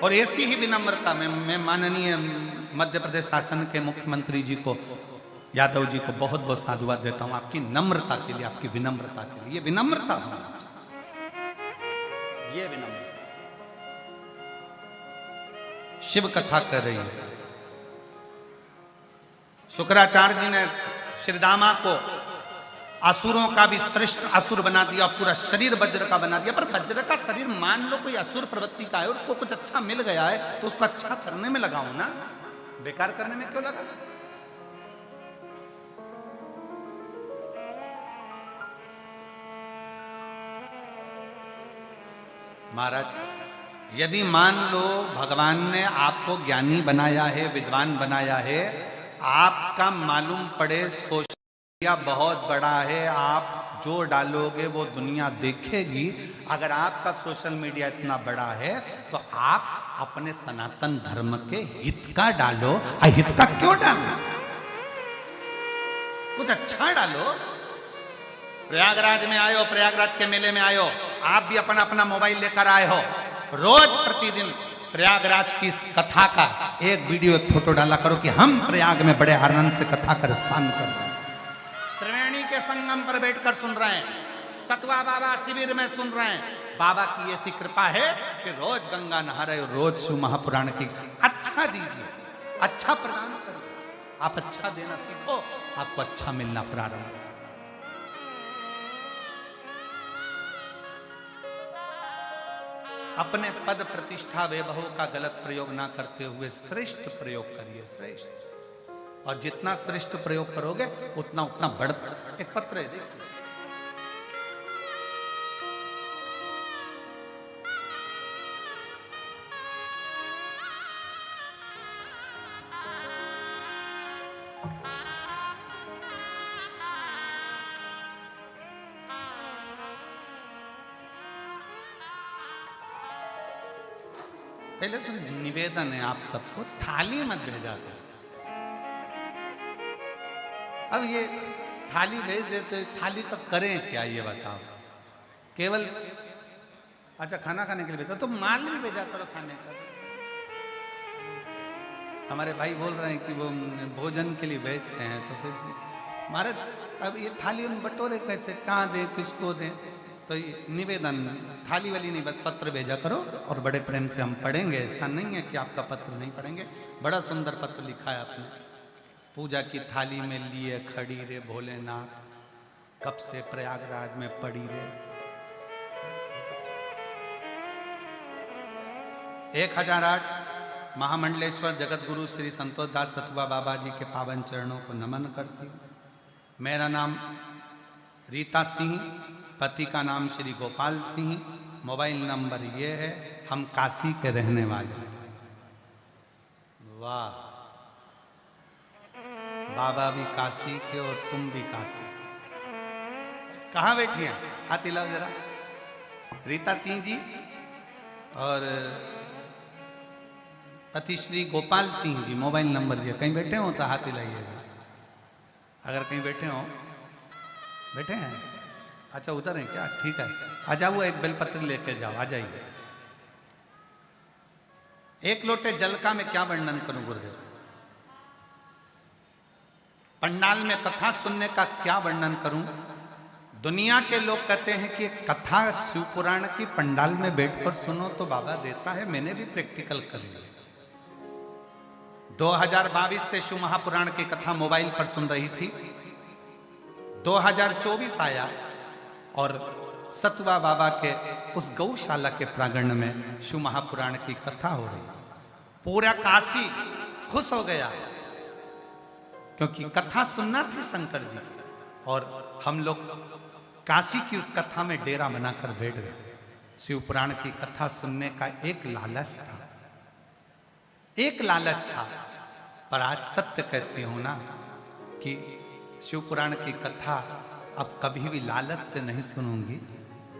और ऐसी ही विनम्रता में मैं माननीय मध्य प्रदेश शासन के मुख्यमंत्री जी को, यादव जी को बहुत बहुत साधुवाद देता हूं आपकी नम्रता के लिए, आपकी विनम्रता के लिए। ये विनम्रता होना चाहिए, ये विनम्रता। शिव कथा कर रही है। शुक्राचार्य जी ने श्रीदामा को असुरों का भी श्रेष्ठ असुर बना दिया, पूरा शरीर वज्र का बना दिया। पर वज्र का शरीर मान लो कोई असुर प्रवृत्ति का है और उसको कुछ अच्छा मिल गया है तो उसको अच्छा करने में लगाओ ना, बेकार करने में क्यों लगा। महाराज यदि मान लो भगवान ने आपको ज्ञानी बनाया है, विद्वान बनाया है, आपका मालूम पड़े सोशल मीडिया बहुत बड़ा है, आप जो डालोगे वो दुनिया देखेगी। अगर आपका सोशल मीडिया इतना बड़ा है तो आप अपने सनातन धर्म के हित का डालो, अहित का क्यों डालो? कुछ अच्छा डालो। प्रयागराज में आए हो, प्रयागराज के मेले में आए हो, आप भी अपना अपना मोबाइल लेकर आए हो, रोज प्रतिदिन प्रयागराज की इस कथा का एक वीडियो एक फोटो डाला करो कि हम प्रयाग में बड़े आनंद से कथा का रसपान कर रहे हैं, त्रिवेणी के संगम पर बैठकर सुन रहे हैं, सतवा बाबा शिविर में सुन रहे हैं। बाबा की ऐसी कृपा है कि रोज गंगा नहा रहे हो, रोज शिव महापुराण की अच्छा दीजिए, अच्छा प्रदान करिए। आप अच्छा देना सीखो, आपको अच्छा मिलना प्रारंभ। अपने पद प्रतिष्ठा वैभव का गलत प्रयोग ना करते हुए श्रेष्ठ प्रयोग करिए, श्रेष्ठ। और जितना श्रेष्ठ प्रयोग करोगे उतना उतना बढ़। एक पत्र है देखिए, पहले तो निवेदन है आप सबको, थाली मत भेजा करो। अब ये थाली भेज देते, थाली का करें क्या ये बताओ? केवल अच्छा खाना खाने के लिए भेजा तो माल भी भेजा करो खाने का। हमारे भाई बोल रहे हैं कि वो भोजन के लिए भेजते हैं, तो फिर हमारे अब ये थाली हम बटोरे कैसे, कहाँ दें, किसको दें? तो निवेदन थाली वाली नहीं, बस पत्र भेजा करो और बड़े प्रेम से हम पढ़ेंगे। ऐसा नहीं है कि आपका पत्र नहीं पढ़ेंगे। बड़ा सुंदर पत्र लिखा है आपने। पूजा की थाली में लिए खड़ी रे भोलेनाथ, कब से प्रयागराज में पड़ी रे। 1008 महामंडलेश्वर जगत गुरु श्री संतोष दास सतुआ बाबा जी के पावन चरणों को नमन करती हूँ। मेरा नाम रीता सिंह, पति का नाम श्री गोपाल सिंह, मोबाइल नंबर ये है। हम काशी के रहने वाले। वाह, बाबा भी काशी के और तुम भी काशी। कहाँ बैठी हैं? हाथ हिलाओ जरा। रीता सिंह जी और पति श्री गोपाल सिंह जी, मोबाइल नंबर ये। कहीं बैठे हो तो हाथ हिलाइएगा। अगर कहीं बैठे हो, बैठे हैं? अच्छा उधर है क्या? ठीक है, आ जाओ, एक बेलपत्र लेके जाओ, आ जाइए। एक लोटे जल का मैं क्या वर्णन करूं गुरुदेव? पंडाल में कथा सुनने का क्या वर्णन करूं? दुनिया के लोग कहते हैं कि कथा शिव पुराण की पंडाल में बैठकर सुनो तो बाबा देता है। मैंने भी प्रैक्टिकल कर लिया। 2022 से शिव महापुराण की कथा मोबाइल पर सुन रही थी। 2024 आया और सतुआ बाबा के उस गौशाला के प्रांगण में शिव महापुराण की कथा हो रही। पूरा काशी खुश हो गया क्योंकि कथा सुनना थी शंकर जी। और हम लोग काशी की उस कथा में डेरा बनाकर बैठ गए। शिव पुराण की कथा सुनने का एक लालच था, एक लालच था। पर आज सत्य कहती हूं ना कि शिव पुराण की कथा अब कभी भी लालच से नहीं सुनूंगी,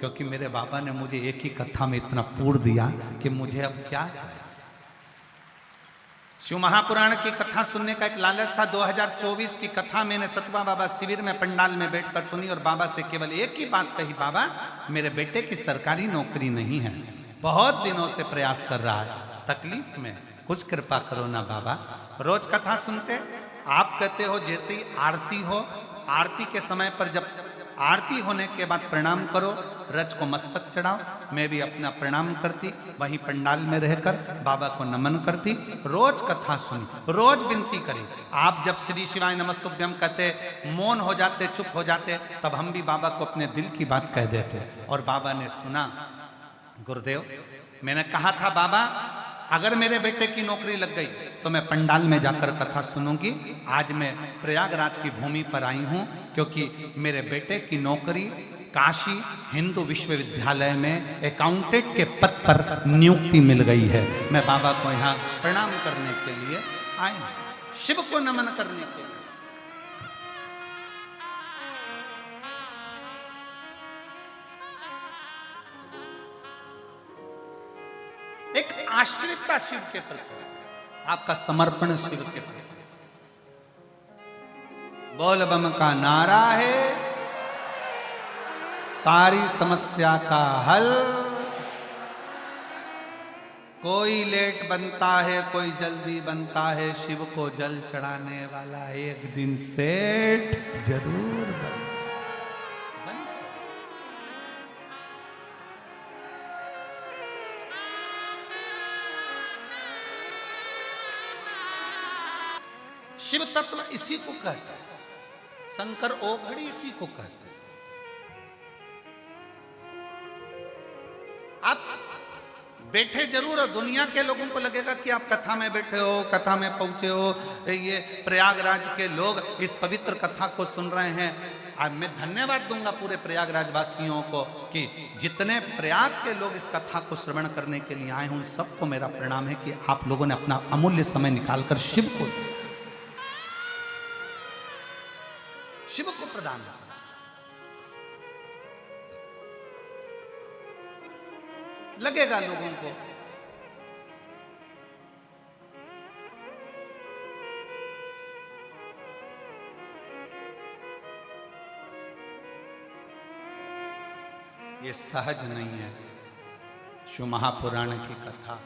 क्योंकि मेरे बाबा ने मुझे एक ही कथा में इतना पूर्ण दिया कि मुझे अब क्या चाहिए। शिव महापुराण की कथा सुनने का एक लालच था। 2024 की कथा मैंने सतवा बाबा शिविर में पंडाल में बैठकर सुनी और बाबा से केवल एक ही बात कही, बाबा मेरे बेटे की सरकारी नौकरी नहीं है, बहुत दिनों से प्रयास कर रहा है, तकलीफ में, कुछ कृपा करो ना बाबा। रोज कथा सुनते, आप कहते हो जैसे ही आरती हो, आरती के समय पर जब आरती होने के बाद प्रणाम करो, रज को मस्तक चढ़ाओ। मैं भी अपना प्रणाम करती, वहीं पंडाल में रहकर बाबा को नमन करती, रोज कथा सुनी, रोज विनती करी। आप जब श्री शिवाय नमस्तुभ्यम कहते, मौन हो जाते, चुप हो जाते, तब हम भी बाबा को अपने दिल की बात कह देते। और बाबा ने सुना। गुरुदेव, मैंने कहा था बाबा, अगर मेरे बेटे की नौकरी लग गई तो मैं पंडाल में जाकर कथा सुनूंगी। आज मैं प्रयागराज की भूमि पर आई हूं क्योंकि मेरे बेटे की नौकरी काशी हिंदू विश्वविद्यालय में अकाउंटेंट के पद पर नियुक्ति मिल गई है। मैं बाबा को यहाँ प्रणाम करने के लिए आई हूं, शिव को नमन करने के लिए। एक आश्रितता शिव के प्रति, आपका समर्पण शिव के प्रति। बोल बम का नारा है सारी समस्या का हल। कोई लेट बनता है, कोई जल्दी बनता है, शिव को जल चढ़ाने वाला एक दिन सेठ जरूर बनता। शिव तत्व इसी को कहते हैं, शंकर ओघड़ी इसी को कहते हैं। आप बैठे जरूर हो, दुनिया के लोगों को लगेगा कि आप कथा में बैठे हो, कथा में पहुंचे हो, ये प्रयागराज के लोग इस पवित्र कथा को सुन रहे हैं। आज मैं धन्यवाद दूंगा पूरे प्रयागराज वासियों को कि जितने प्रयाग के लोग इस कथा को श्रवण करने के लिए आए हैं, उन सबको मेरा प्रणाम है कि आप लोगों ने अपना अमूल्य समय निकालकर शिव को प्रदान किया। लगेगा लोगों को ये सहज नहीं है। शिव महापुराण की कथा,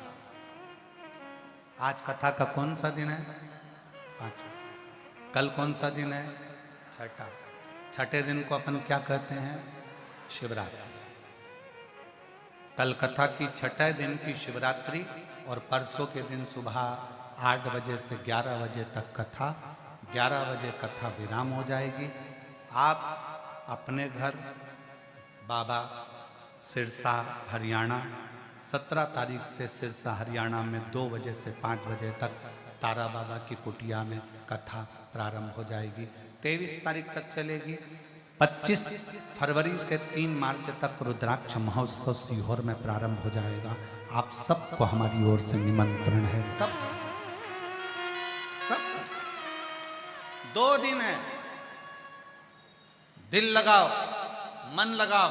आज कथा का कौन सा दिन है? पांचवा। कल कौन सा दिन है? छठा। छठे दिन को अपन क्या कहते हैं? शिवरात्रि। कल कथा की छठे दिन की शिवरात्रि और परसों के दिन सुबह 8 बजे से 11 बजे तक कथा, 11 बजे कथा विराम हो जाएगी। आप अपने घर बाबा सिरसा हरियाणा, 17 तारीख से सिरसा हरियाणा में 2 बजे से 5 बजे तक तारा बाबा की कुटिया में कथा प्रारंभ हो जाएगी। 23 तारीख तक चलेगी। 25 फरवरी से 3 मार्च तक रुद्राक्ष महोत्सव सीहोर में प्रारंभ हो जाएगा। आप सबको हमारी ओर से निमंत्रण है। सब 2 दिन है। दिल लगाओ, मन लगाओ,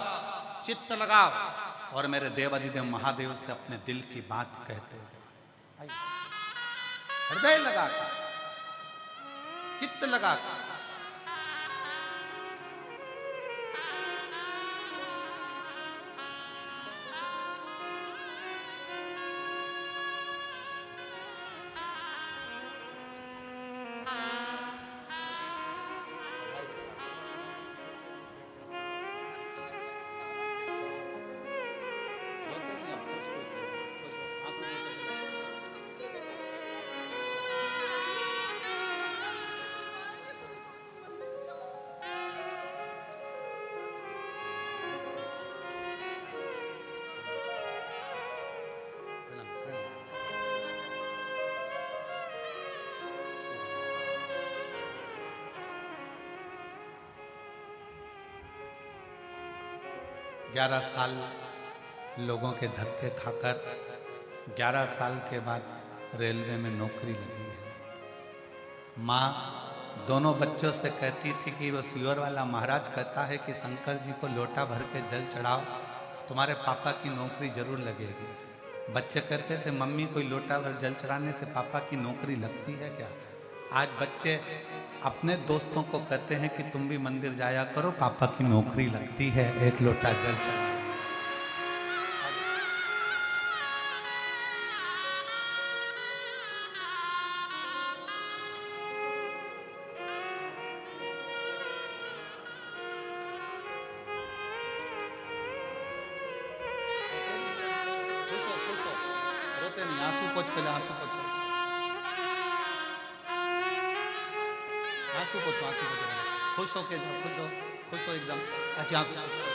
चित्त लगाओ और मेरे देवाधिदेव महादेव से अपने दिल की बात कहते हो। हृदय लगाकर, चित्त लगाकर। ग्यारह साल लोगों के धक्के खाकर 11 साल के बाद रेलवे में नौकरी लगी है। माँ दोनों बच्चों से कहती थी कि वो सीहोर वाला महाराज कहता है कि शंकर जी को लोटा भर के जल चढ़ाओ, तुम्हारे पापा की नौकरी जरूर लगेगी। बच्चे कहते थे मम्मी कोई लोटा भर जल चढ़ाने से पापा की नौकरी लगती है क्या? आज बच्चे अपने दोस्तों को कहते हैं कि तुम भी मंदिर जाया करो, पापा की नौकरी लगती है, एक लोटा जल चढ़ाओ। पोछ, पहले आंसू पोछो, आंसू पोछो, आंसू पोछो। खुश हो के जाओ, खुश हो, खुश हो एकदम। अच्छा आंसू पोछो।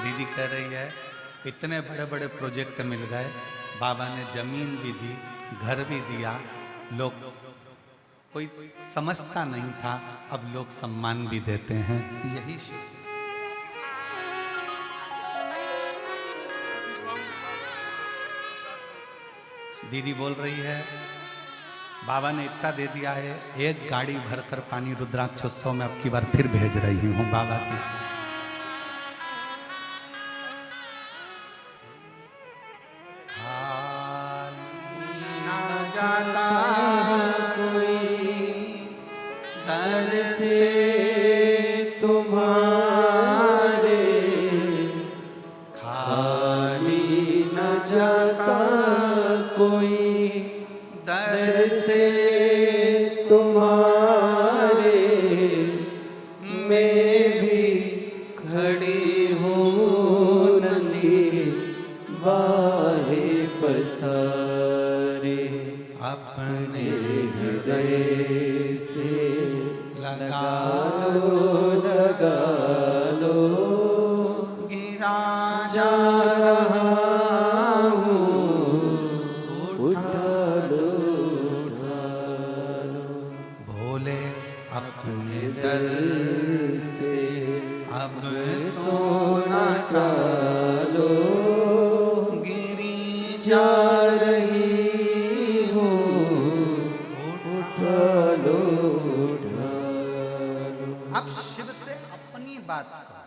दीदी कह रही है इतने बड़े बड़े प्रोजेक्ट मिल गए, बाबा ने जमीन भी दी, घर भी दिया, लोग कोई समझता नहीं था, अब लोग सम्मान भी देते हैं। यही शिव। दीदी बोल रही है बाबा ने इतना दे दिया है, एक गाड़ी भरकर पानी रुद्राक्षोत्सव में अब की बार फिर भेज रही हूँ बाबा की। अपने हृदय से लगा लो, गिरा जा रहा हूँ, उठा लो, भोले अपने दर से अब तो न टालो, गिरी जा रही अब शिव से अपनी बात करो।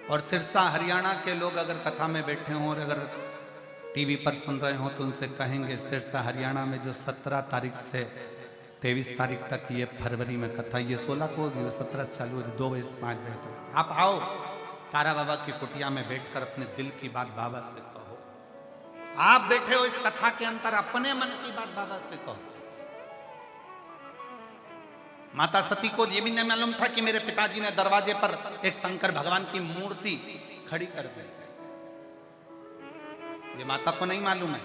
और सिरसा हरियाणा के लोग अगर कथा में बैठे हों और अगर टीवी पर सुन रहे हो तो उनसे कहेंगे सिरसा हरियाणा में जो 17 तारीख से 23 तारीख तक ये फरवरी में कथा, ये 16 को होगी, 17 से चालू होगी, 2 बजे से 5 बजे तक। आप आओ तारा बाबा की कुटिया में बैठकर अपने दिल की बात बाबा से कहो। आप बैठे हो इस कथा के अंदर, अपने मन की बात बाबा से कहो। माता सती को यह भी नहीं मालूम था कि मेरे पिताजी ने दरवाजे पर एक शंकर भगवान की मूर्ति खड़ी कर दी। ये माता को नहीं मालूम है।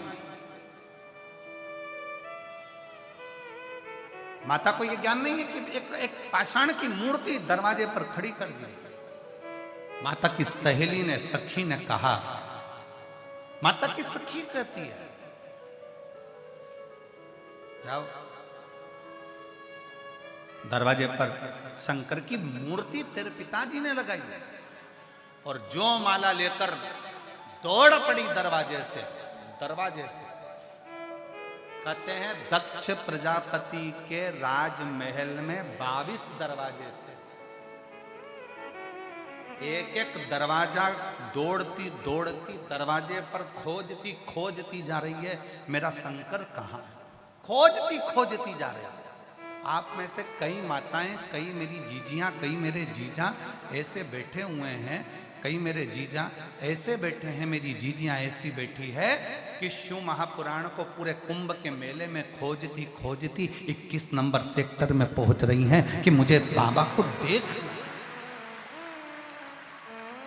माता को यह ज्ञान नहीं है कि एक पाषाण की मूर्ति दरवाजे पर खड़ी कर दी। माता की सहेली ने, सखी ने कहा, माता की सखी कहती है जाओ दरवाजे पर शंकर की मूर्ति तेरे पिताजी ने लगाई है। और जो माला लेकर दौड़ पड़ी दरवाजे से। कहते हैं दक्ष प्रजापति के राजमहल में 22 दरवाजे थे। एक एक दरवाजा दौड़ती दरवाजे पर खोजती जा रही है, मेरा शंकर कहाँ है? खोजती जा रही है। आप में से कई माताएं, कई मेरी जीजियां, कई मेरे जीजा ऐसे बैठे हुए हैं, कई मेरे जीजा ऐसे बैठे हैं, मेरी जीजियां ऐसी बैठी है कि शिव महापुराण को पूरे कुंभ के मेले में खोजती 21 नंबर सेक्टर में पहुंच रही हैं कि मुझे बाबा को देख।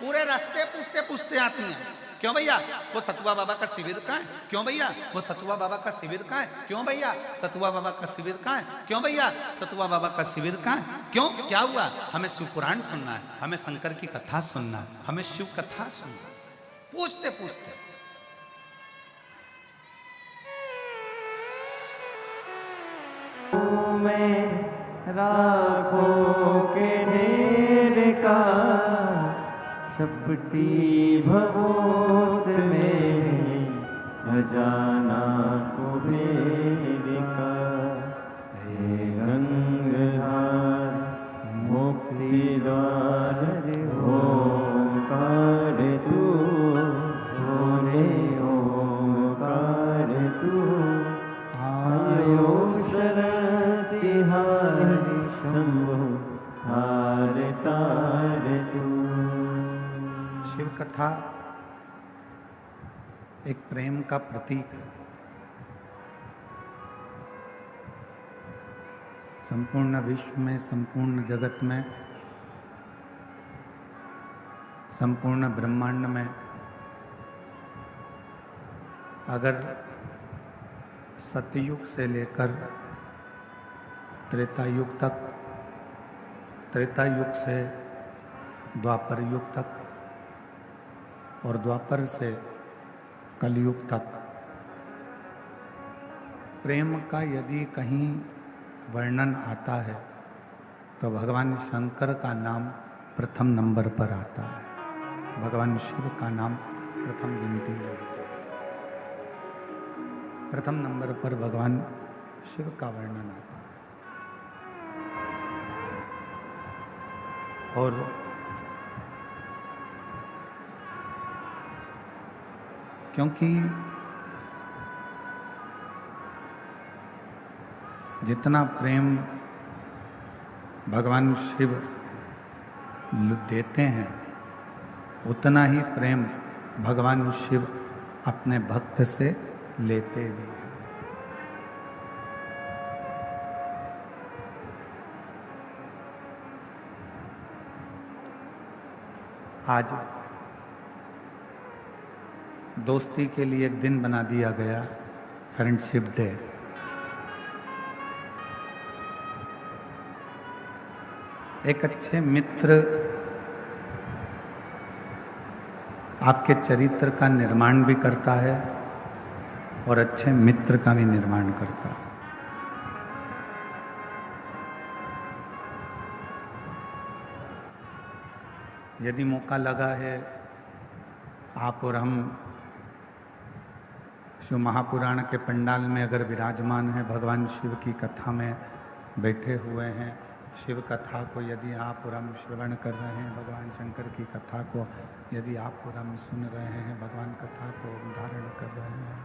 पूरे रास्ते पूछते आती हैं, क्यों भैया वो सतुआ बाबा का शिविर कहाँ है? क्यों भैया वो सतुआ बाबा का शिविर कहाँ है? क्यों भैया सतुआ बाबा का शिविर कहाँ है? क्यों भैया सतुआ बाबा का शिविर कहाँ है? क्यों, क्या हुआ? हमें शिव पुराण सुनना है, हमें शंकर की कथा सुनना है, हमें शिव कथा सुनना है। पूछते मैं राखों के ढेर का सपटी भगोत में खजाना कुबेर का। हे गंगाधार मुक्ति द्वार ओंकार तू, भोले ओंकार तू। आयो शरण तिहारी शंभो शिव कथा एक प्रेम का प्रतीक है। संपूर्ण विश्व में, संपूर्ण जगत में, संपूर्ण ब्रह्मांड में अगर सतयुग से लेकर त्रेता युग तक, त्रेता युग से द्वापर युग तक और द्वापर से कलयुग तक प्रेम का यदि कहीं वर्णन आता है तो भगवान शंकर का नाम प्रथम नंबर पर आता है। भगवान शिव का नाम प्रथम गिनती में आता है। प्रथम नंबर पर भगवान शिव का वर्णन आता है। और क्योंकि जितना प्रेम भगवान शिव देते हैं उतना ही प्रेम भगवान शिव अपने भक्त से लेते भी हैं। आज दोस्ती के लिए एक दिन बना दिया गया, फ्रेंडशिप डे। एक अच्छे मित्र आपके चरित्र का निर्माण भी करता है और अच्छे मित्र का भी निर्माण करता है। यदि मौका लगा है, आप और हम शिव महापुराण के पंडाल में अगर विराजमान हैं, भगवान शिव की कथा में बैठे हुए हैं, शिव कथा को यदि आप और हम श्रवण कर रहे हैं, भगवान शंकर की कथा को यदि आप और हम सुन रहे हैं, भगवान कथा को धारण कर रहे हैं,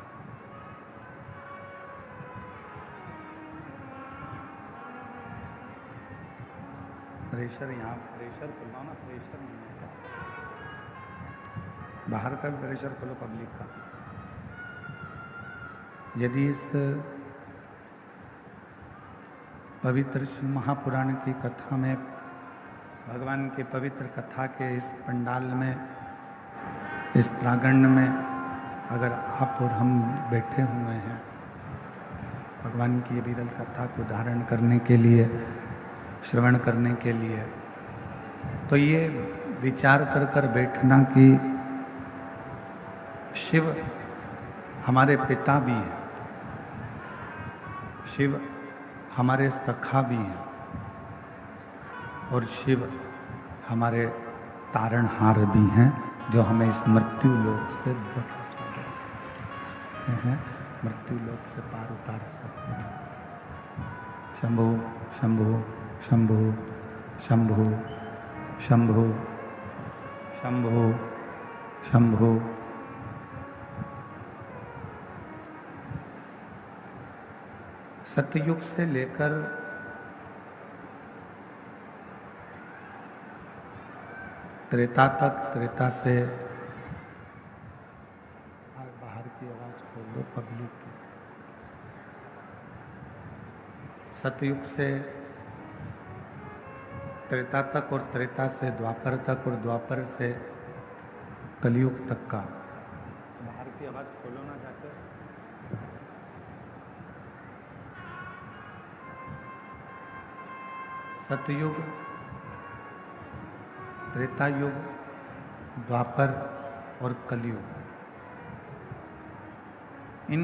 प्रेशर यहाँ प्रेशर खुलवाओ ना, प्रेशर नहीं है, बाहर का भी प्रेशर खोलो पब्लिक का। यदि इस पवित्र शिव महापुराण की कथा में, भगवान के पवित्र कथा के इस पंडाल में, इस प्रांगण में अगर आप और हम बैठे हुए हैं भगवान की विरल कथा को धारण करने के लिए, श्रवण करने के लिए, तो ये विचार कर कर बैठना कि शिव हमारे पिता भी हैं, शिव हमारे सखा भी हैं और शिव हमारे तारणहार भी हैं, जो हमें इस मृत्यु लोक से बचा सकते हैं, मृत्यु लोक से पार उतार सकते हैं। शंभु शंभु शंभु शंभु शंभु शंभु शंभु। सतयुग से लेकर त्रेता तक, त्रेता से बाहर की आवाज खोल दो पब्लिक की। सतयुग से त्रेता तक और त्रेता से द्वापर तक और द्वापर से कलयुग तक का, बाहर की आवाज खोलो ना जाकर। सतयुग, त्रेता युग, द्वापर और कलयुग, इन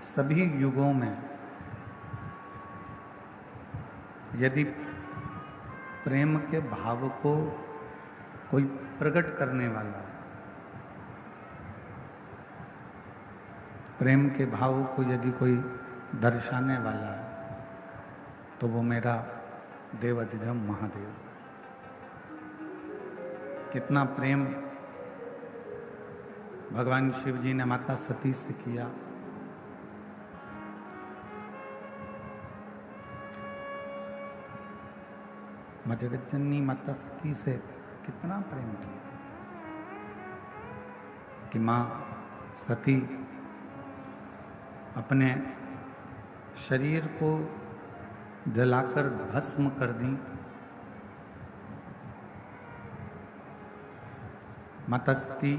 सभी युगों में यदि प्रेम के भाव को कोई प्रकट करने वाला है, प्रेम के भाव को यदि कोई दर्शाने वाला है, तो वो मेरा देवाधिदेव महादेव। कितना प्रेम भगवान शिव जी ने माता सती से किया, जगत जननी माता सती से कितना प्रेम किया कि माँ सती अपने शरीर को जलाकर भस्म कर दी। माता सती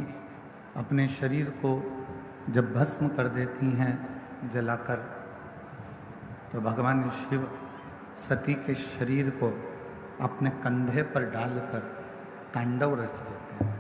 अपने शरीर को जब भस्म कर देती हैं जलाकर, तो भगवान शिव सती के शरीर को अपने कंधे पर डालकर तांडव रच देते हैं।